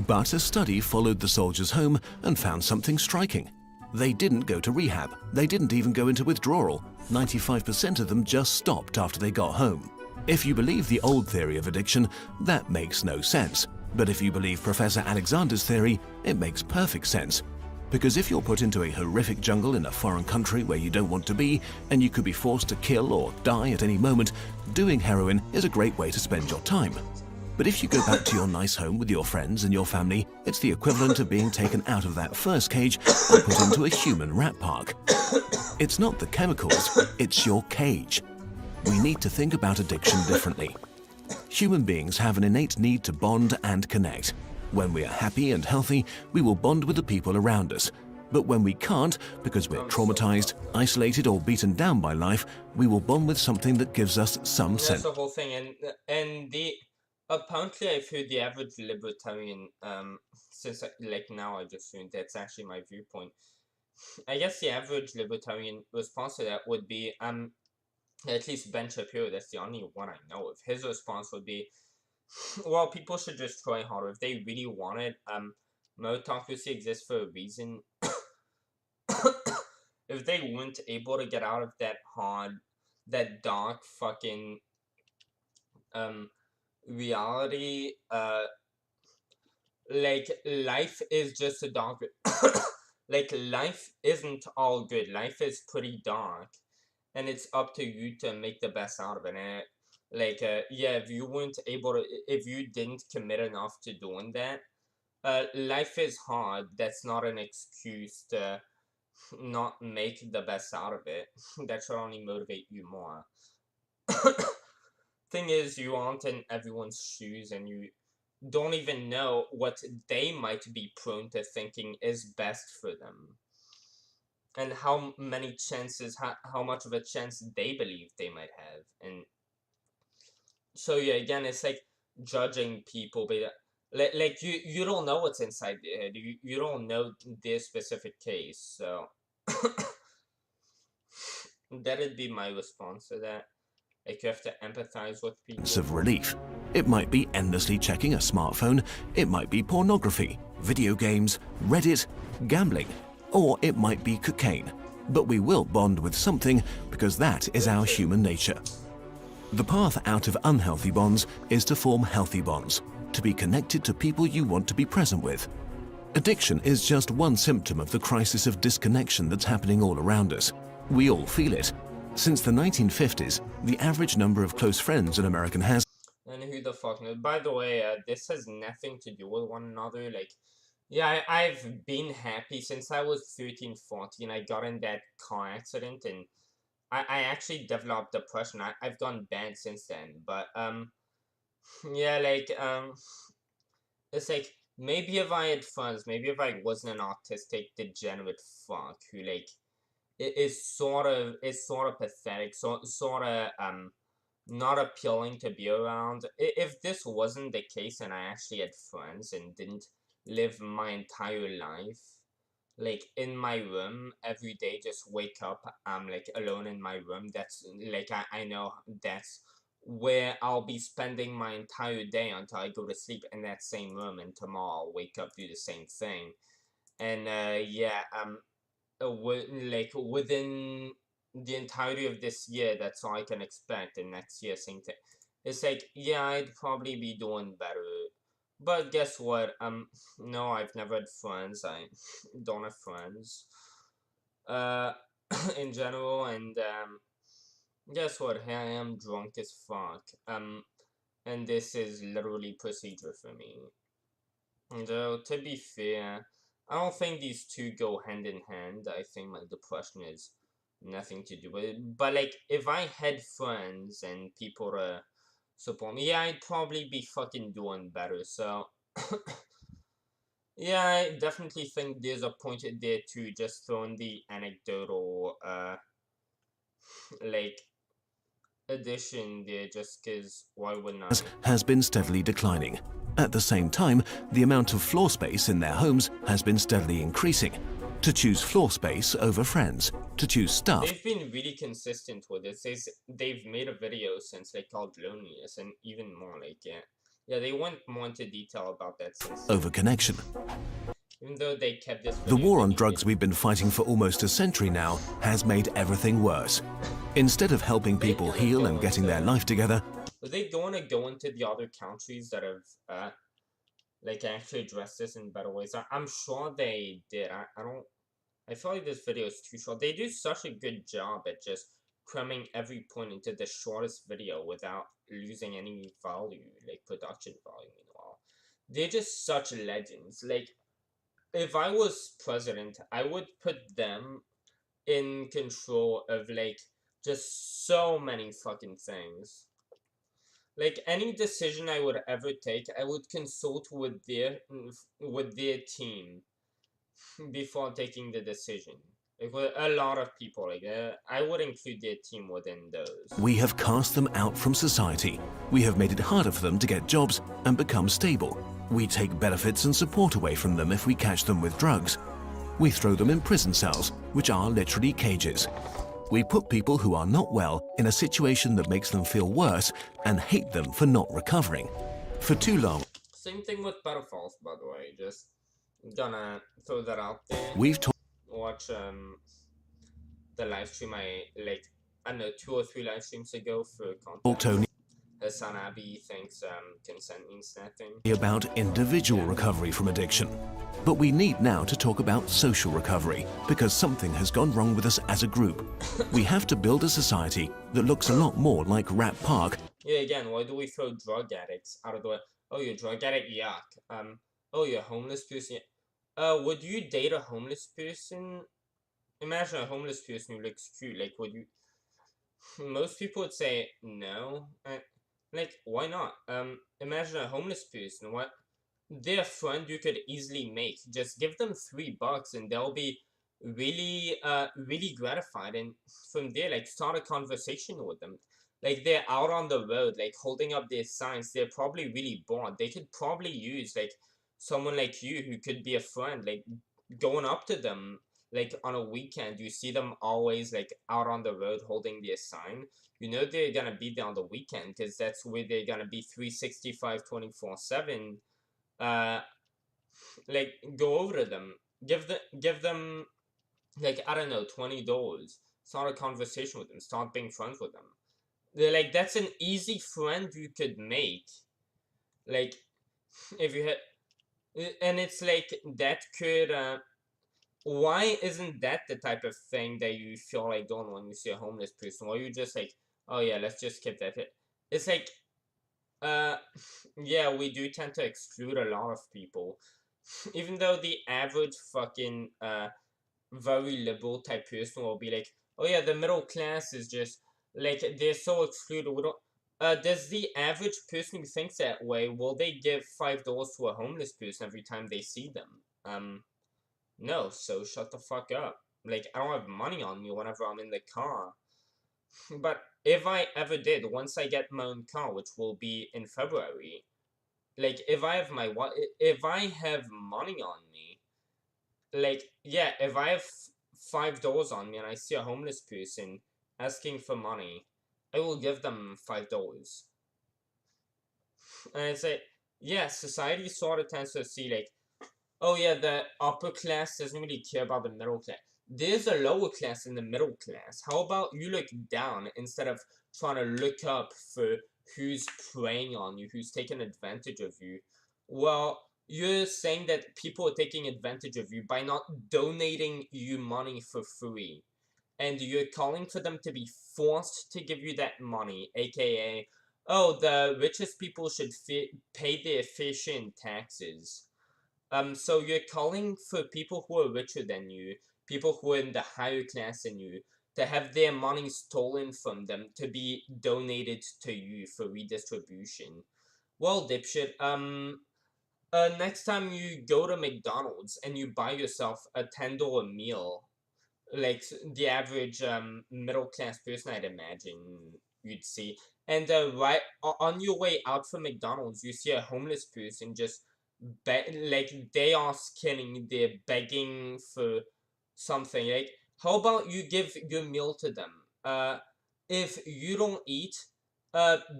But a study followed the soldiers home and found something striking. They didn't go to rehab. They didn't even go into withdrawal. 95% of them just stopped after they got home. If you believe the old theory of addiction, that makes no sense. But if you believe Professor Alexander's theory, it makes perfect sense. Because if you're put into a horrific jungle in a foreign country where you don't want to be, and you could be forced to kill or die at any moment, doing heroin is a great way to spend your time. But if you go back to your nice home with your friends and your family, it's the equivalent of being taken out of that first cage and put into a human rat park. It's not the chemicals, it's your cage. We need to think about addiction differently. Human beings have an innate need to bond and connect. When we are happy and healthy, we will bond with the people around us. But when we can't, because we're traumatized, isolated, or beaten down by life, we will bond with something that gives us some sense. That's the whole thing, and apparently I've heard the average libertarian, since like now I just assumed that's actually my viewpoint. I guess the average libertarian response to that would be, at least Ben Shapiro, that's the only one I know of. His response would be, well, people should just try harder. If they really want it, meritocracy exists for a reason. If they weren't able to get out of that dark fucking, reality, like, life is just a dark, like, life isn't all good. Life is pretty dark, and it's up to you to make the best out of it. And like, yeah, if you didn't commit enough to doing that, life is hard. That's not an excuse to not make the best out of it. That should only motivate you more. Thing is, you aren't in everyone's shoes, and you don't even know what they might be prone to thinking is best for them, and how much of a chance they believe they might have. And so, yeah, again, it's like judging people, but like you don't know what's inside their head. You don't know their specific case, so that'd be my response to that. Like, you have to empathize with people. Of relief. It might be endlessly checking a smartphone, it might be pornography, video games, Reddit, gambling, or it might be cocaine. But we will bond with something because that is our human nature. The path out of unhealthy bonds is to form healthy bonds, to be connected to people you want to be present with. Addiction is just one symptom of the crisis of disconnection that's happening all around us. We all feel it. Since the 1950s, the average number of close friends an American has. And who the fuck knows? By the way, this has nothing to do with one another. Like, yeah, I've been happy since I was 13, 14. I got in that car accident, and I actually developed depression. I've gone bad since then. But, yeah, like, it's like, maybe if I had friends, maybe if I wasn't an autistic, degenerate fuck who, like, is sort of pathetic, sort of not appealing to be around. If this wasn't the case and I actually had friends and didn't live my entire life like in my room every day, just wake up, I'm like alone in my room, that's like I know that's where I'll be spending my entire day until I go to sleep, in that same room, and tomorrow I'll wake up, do the same thing. And yeah, like within the entirety of this year, that's all I can expect, and next year same thing. It's like, yeah, I'd probably be doing better, but guess what, no, I've never had friends. I don't have friends in general. And guess what, here I am drunk as fuck, and this is literally procedure for me. And to be fair, I don't think these two go hand in hand. I think my depression is nothing to do with it. But like, if I had friends and people to support me, yeah, I'd probably be fucking doing better. So yeah, I definitely think there's a point there too, just throwing the anecdotal like addition there, just because why wouldn't I? Has been steadily declining. At the same time, the amount of floor space in their homes has been steadily increasing. To choose floor space over friends, to choose stuff. They've been really consistent with it. They've made a video since they called loneliness, and even more like, yeah, they went more into detail about that since. Over connection. Even though they kept this. The war on drugs we've been fighting for almost a century now has made everything worse. Instead of helping people heal and getting their life together. Are they going to go into the other countries that have, like, actually addressed this in better ways? I'm sure they did. I feel like this video is too short. They do such a good job at just cramming every point into the shortest video without losing any value, like production value, meanwhile. They're just such legends. Like, if I was president, I would put them in control of, like, just so many fucking things. Like, any decision I would ever take, I would consult with their team before taking the decision. Like, with a lot of people, like, I would include their team within those. We have cast them out from society. We have made it harder for them to get jobs and become stable. We take benefits and support away from them if we catch them with drugs. We throw them in prison cells, which are literally cages. We put people who are not well in a situation that makes them feel worse and hate them for not recovering. For too long, same thing with pedophiles, by the way. Just gonna throw that out there. We've watch the live stream I don't know 2 or 3 live streams ago for content. Tony Hassan Abi thinks consent means nothing. About individual recovery from addiction. But we need now to talk about social recovery, because something has gone wrong with us as a group. We have to build a society that looks a lot more like Rat Park. Yeah, again, why do we throw drug addicts out of the way? Oh, you're a drug addict? Yuck. Oh, you're a homeless person? Would you date a homeless person? Imagine a homeless person who looks cute. Like, would you... Most people would say no. Like, why not? Imagine a homeless person. What? They're a friend you could easily make. Just give them $3 and they'll be really, really gratified. And from there, like, start a conversation with them. Like, they're out on the road, like, holding up their signs. They're probably really bored. They could probably use, like, someone like you who could be a friend, like, going up to them. Like, on a weekend, you see them always, like, out on the road holding their sign. You know they're gonna be there on the weekend, because that's where they're gonna be 365, 24/7. Like, go over to them. Give them, like, I don't know, $20. Start a conversation with them. Start being friends with them. They're like, that's an easy friend you could make. Like, if you had... And it's like, that could... why isn't that the type of thing that you feel like doing when you see a homeless person? Why are you just like, oh yeah, let's just skip that. It's like, yeah, we do tend to exclude a lot of people. Even though the average fucking, very liberal type person will be like, oh yeah, the middle class is just, like, they're so excluded. We don't... does the average person who thinks that way, will they give $5 to a homeless person every time they see them? No, so shut the fuck up. Like, I don't have money on me whenever I'm in the car. But if I ever did, once I get my own car, which will be in February, like, if I have money on me, like, yeah, if I have $5 on me and I see a homeless person asking for money, I will give them $5. And it's like, yeah, society sort of tends to see, like, oh yeah, the upper class doesn't really care about the middle class. There's a lower class in the middle class. How about you look down instead of trying to look up for who's preying on you, who's taking advantage of you? Well, you're saying that people are taking advantage of you by not donating you money for free. And you're calling for them to be forced to give you that money, aka, oh, the richest people should pay their fair share in taxes. So you're calling for people who are richer than you, people who are in the higher class than you, to have their money stolen from them to be donated to you for redistribution. Well, dipshit, next time you go to McDonald's and you buy yourself a $10 meal, like the average middle class person I'd imagine you'd see, and right on your way out from McDonald's, you see a homeless person just like, they are skinning, they're begging for something. Like, how about you give your meal to them? If you don't eat,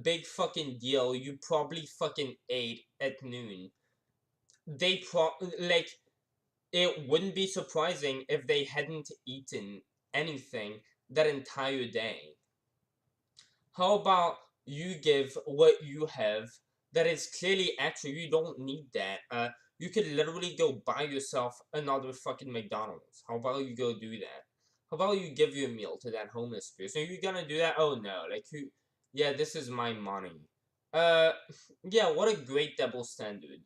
big fucking deal, you probably fucking ate at noon. They like, it wouldn't be surprising if they hadn't eaten anything that entire day. How about you give what you have that is clearly extra? You don't need that. You could literally go buy yourself another fucking McDonald's. How about you go do that? How about you give your meal to that homeless person? Are you gonna do that? Oh no, like, who? Yeah, this is my money. Yeah, what a great double standard.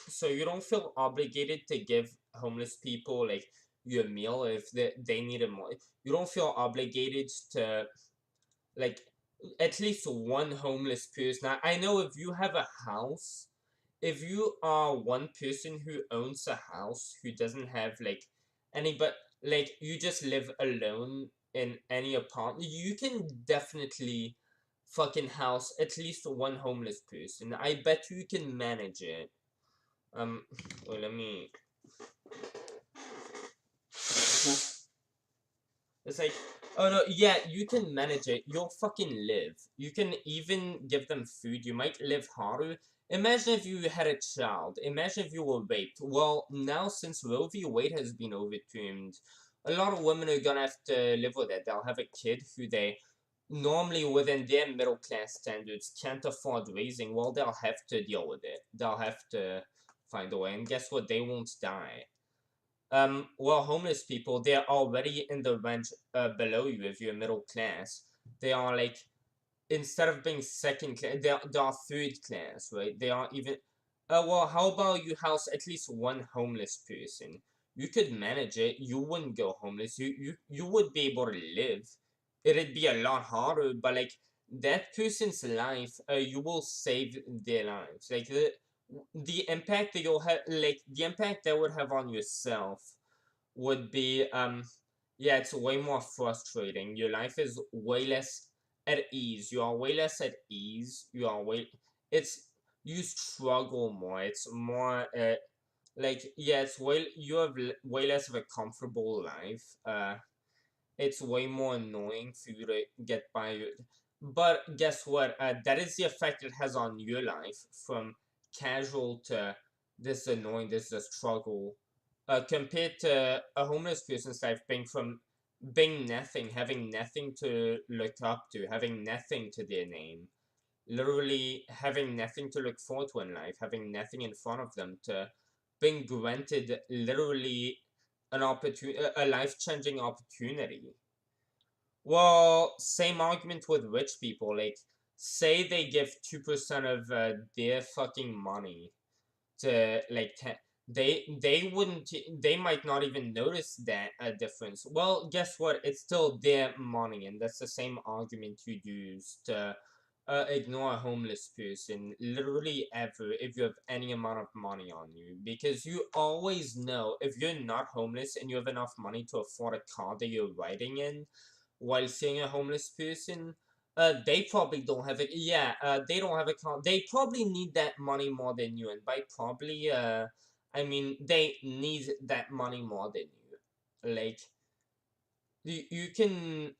So you don't feel obligated to give homeless people, like, your meal if they need it more. You don't feel obligated to, like, at least one homeless person. I know if you have a house, if you are one person who owns a house, who doesn't have, like, any, but, like, you just live alone in any apartment, you can definitely fucking house at least one homeless person. I bet you can manage it. Wait, let me It's like, oh no, yeah, you can manage it. You'll fucking live. You can even give them food. You might live harder. Imagine if you had a child. Imagine if you were raped. Well, now since Roe v. Wade has been overturned, a lot of women are gonna have to live with it. They'll have a kid who they normally within their middle class standards can't afford raising. Well, they'll have to deal with it. They'll have to find a way. And guess what? They won't die. Well, homeless people, they're already in the range below you if you're middle class. They are like, instead of being second class, they are third class, right? They are even, well, how about you house at least one homeless person? You could manage it. You wouldn't go homeless. You would be able to live. It'd be a lot harder, but like, that person's life, you will save their lives. Like, the impact that you'll have, like the impact that would have on yourself would be yeah, it's way more frustrating. Your life is way less at ease. You are way less at ease. You are way, it's, you struggle more. It's more like, yeah, it's way, you have way less of a comfortable life. It's way more annoying for you to get by. But guess what? That is the effect it has on your life, from casual to this annoying, this is a struggle. Compared to a homeless person's life being from being nothing, having nothing to look up to, having nothing to their name, literally having nothing to look forward to in life, having nothing in front of them, to being granted literally an opportunity, a life-changing opportunity. Well, same argument with rich people. Like, say they give 2% of their fucking money to like they wouldn't, they might not even notice that difference. Well, guess what, it's still their money, and that's the same argument you'd use to ignore a homeless person literally ever if you have any amount of money on you, because you always know if you're not homeless and you have enough money to afford a car that you're riding in while seeing a homeless person, they probably don't have it. Yeah, they don't have a car. They probably need that money more than you, and by probably, I mean they need that money more than you. Like, you can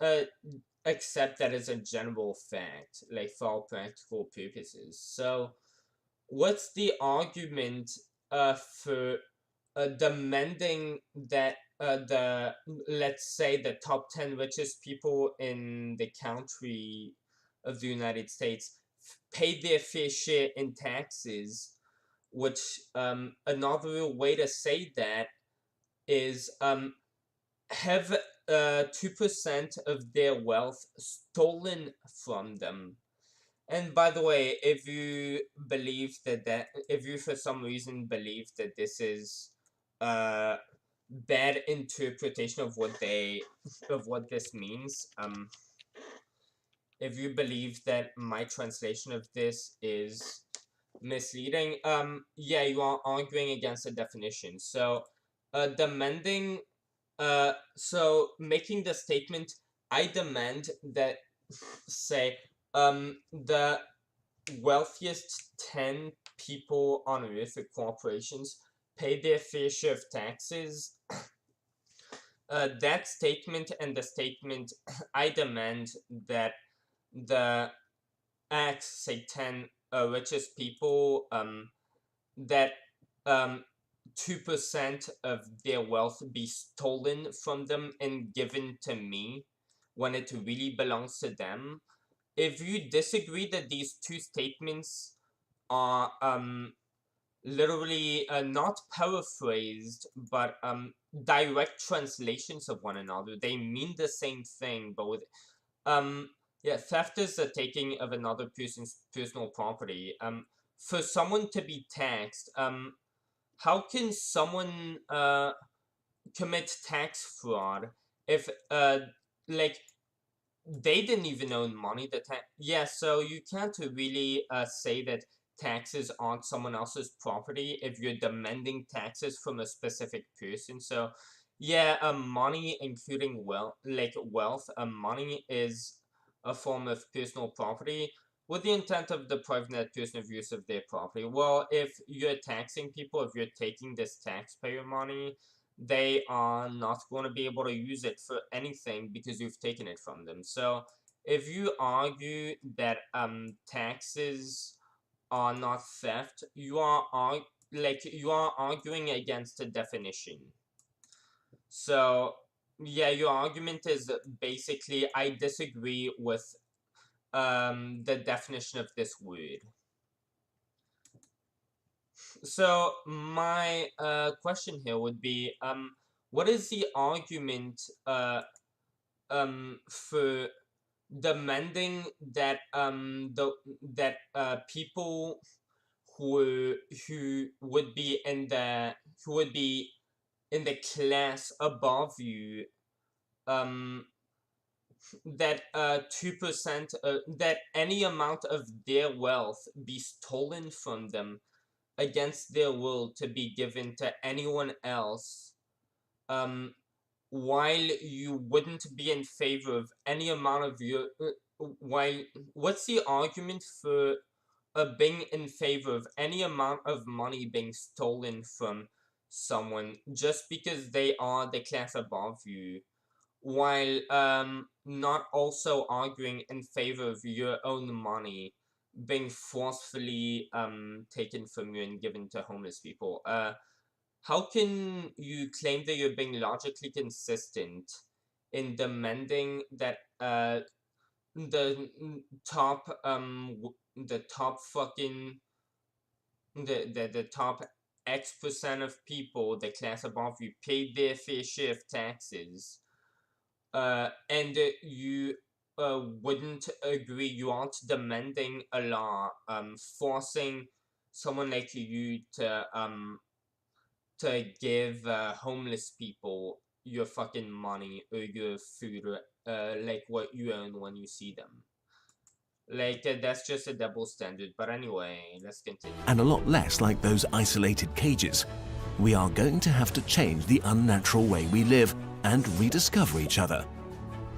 accept that as a general fact, like for all practical purposes. So, what's the argument for demanding that the, let's say, the top 10 richest people in the country of the United States pay their fair share in taxes, which another way to say that is have 2% of their wealth stolen from them. And by the way, if you believe that if you for some reason believe that this is uh bad interpretation of what they, of what this means, if you believe that my translation of this is misleading, yeah, you are arguing against the definition. So demanding, so making the statement, I demand that, say, the wealthiest 10 people on earth or corporations pay their fair share of taxes. That statement and the statement, I demand that the X, say 10 richest people, that 2% of their wealth be stolen from them and given to me when it really belongs to them. If you disagree that these two statements are literally not paraphrased but direct translations of one another, they mean the same thing, but with yeah, theft is the taking of another person's personal property. For someone to be taxed, how can someone commit tax fraud if like they didn't even own money? Yeah, so you can't really say that taxes aren't someone else's property if you're demanding taxes from a specific person. So yeah, money, including wealth, money is a form of personal property with the intent of depriving that person of use of their property. Well, if you're taxing people, if you're taking this taxpayer money, they are not going to be able to use it for anything because you've taken it from them. So if you argue that taxes are not theft, you are arguing against a definition. So yeah, your argument is basically I disagree with the definition of this word. So my question here would be what is the argument for demanding that people who would be in the class above you that 2% that any amount of their wealth be stolen from them against their will to be given to anyone else, while you wouldn't be in favor of any amount of your what's the argument for being in favor of any amount of money being stolen from someone just because they are the class above you, while not also arguing in favor of your own money being forcefully taken from you and given to homeless people? How can you claim that you're being logically consistent in demanding that the top fucking the top X% of people, the class above you, paid their fair share of taxes, and you wouldn't agree, you aren't demanding a law forcing someone like you to give homeless people your fucking money or your food, like what you earn when you see them. Like, that's just a double standard. But anyway, let's continue. And a lot less like those isolated cages. We are going to have to change the unnatural way we live and rediscover each other.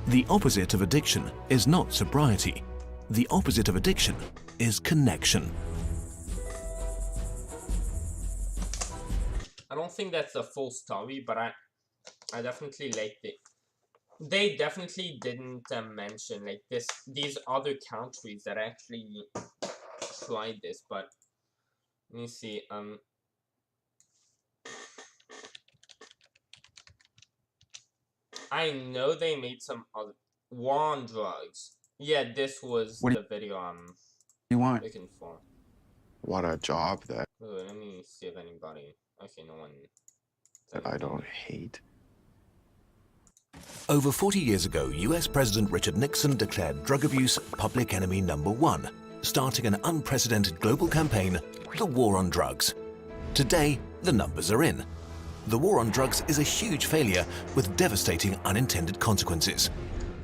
The opposite of addiction is not sobriety. The opposite of addiction is connection. I don't think that's the full story, but I definitely liked it. They definitely didn't mention like these other countries that actually tried this, but let me see. I know they made some other war on drugs. Yeah, this was the video I'm looking for. Want a job that Let me see if anybody. Okay, no one. that I don't hate. Over 40 years ago, US President Richard Nixon declared drug abuse public enemy number one, starting an unprecedented global campaign, the war on drugs. Today, the numbers are in. The war on drugs is a huge failure with devastating unintended consequences.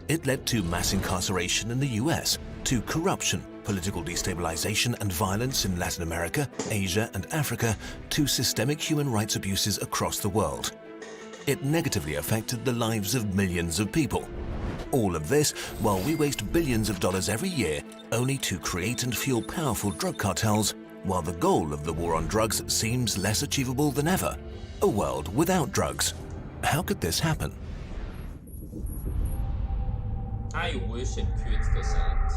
It led to mass incarceration in the US, to corruption, political destabilization and violence in Latin America, Asia and Africa, to systemic human rights abuses across the world. It negatively affected the lives of millions of people. All of this while we waste billions of dollars every year only to create and fuel powerful drug cartels, while the goal of the war on drugs seems less achievable than ever. A world without drugs. How could this happen? I wish it could this act.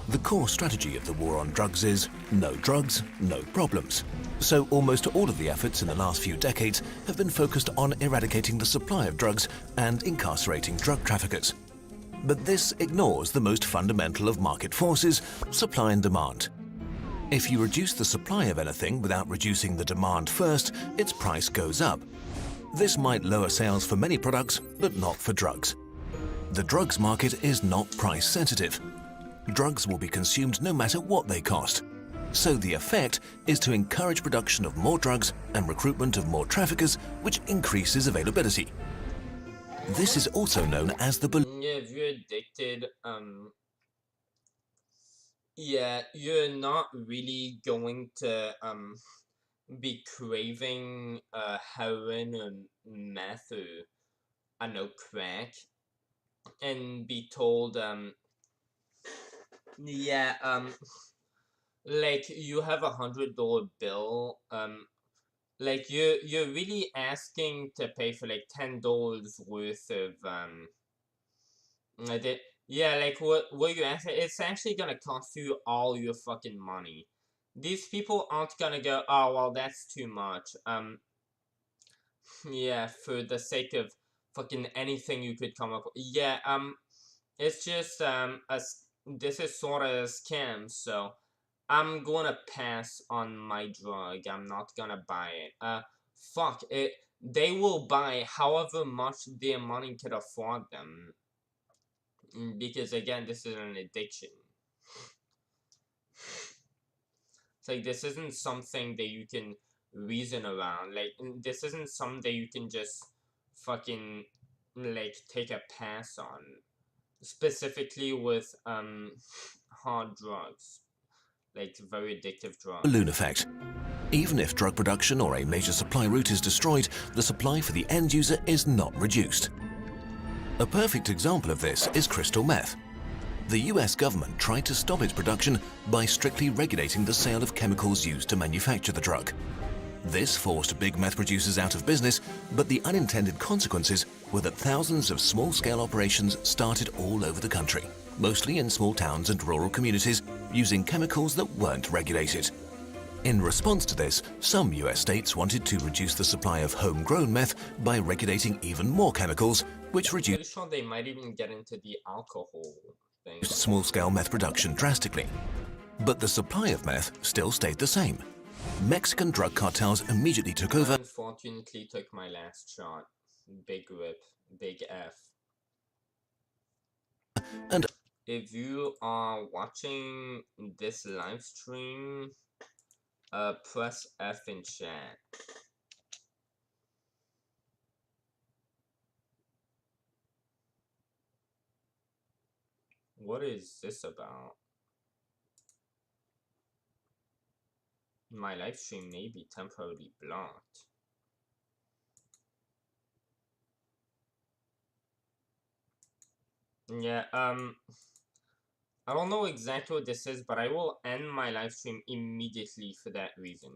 The core strategy of the war on drugs is no drugs, no problems. So almost all of the efforts in the last few decades have been focused on eradicating the supply of drugs and incarcerating drug traffickers. But this ignores the most fundamental of market forces, supply and demand. If you reduce the supply of anything without reducing the demand first, its price goes up. This might lower sales for many products, but not for drugs. The drugs market is not price sensitive. Drugs will be consumed no matter what they cost. So the effect is to encourage production of more drugs and recruitment of more traffickers, which increases availability. This is also known as the Yeah, if you're addicted, yeah, you're not really going to be craving heroin or meth or I know crack and be told yeah like you have $100 bill, like you're really asking to pay for like $10 worth of I did, yeah, like what you asking? It's actually gonna cost you all your fucking money. These people aren't gonna go, oh well, that's too much. Yeah, for the sake of fucking anything you could come up with. Yeah, it's just this is sort of a scam, so I'm gonna pass on my drug. I'm not gonna buy it. Fuck it. They will buy however much their money could afford them. Because again, this is an addiction. It's like this isn't something that you can reason around. Like this isn't something that you can just fucking like take a pass on. Specifically with hard drugs, like very addictive drugs. Balloon effect. Even if drug production or a major supply route is destroyed, the supply for the end user is not reduced. A perfect example of this is crystal meth. The US government tried to stop its production by strictly regulating the sale of chemicals used to manufacture the drug. This forced big meth producers out of business, but the unintended consequences were that thousands of small-scale operations started all over the country, mostly in small towns and rural communities, using chemicals that weren't regulated. In response to this, some US states wanted to reduce the supply of homegrown meth by regulating even more chemicals, which reduced I'm sure they might even get into the alcohol thing. Small-scale meth production drastically. But the supply of meth still stayed the same. Mexican drug cartels immediately took over. Unfortunately, took my last shot. Big rip, big F. And if you are watching this live stream, press F in chat. What is this about? My live stream may be temporarily blocked. Yeah, I don't know exactly what this is, but I will end my live stream immediately for that reason.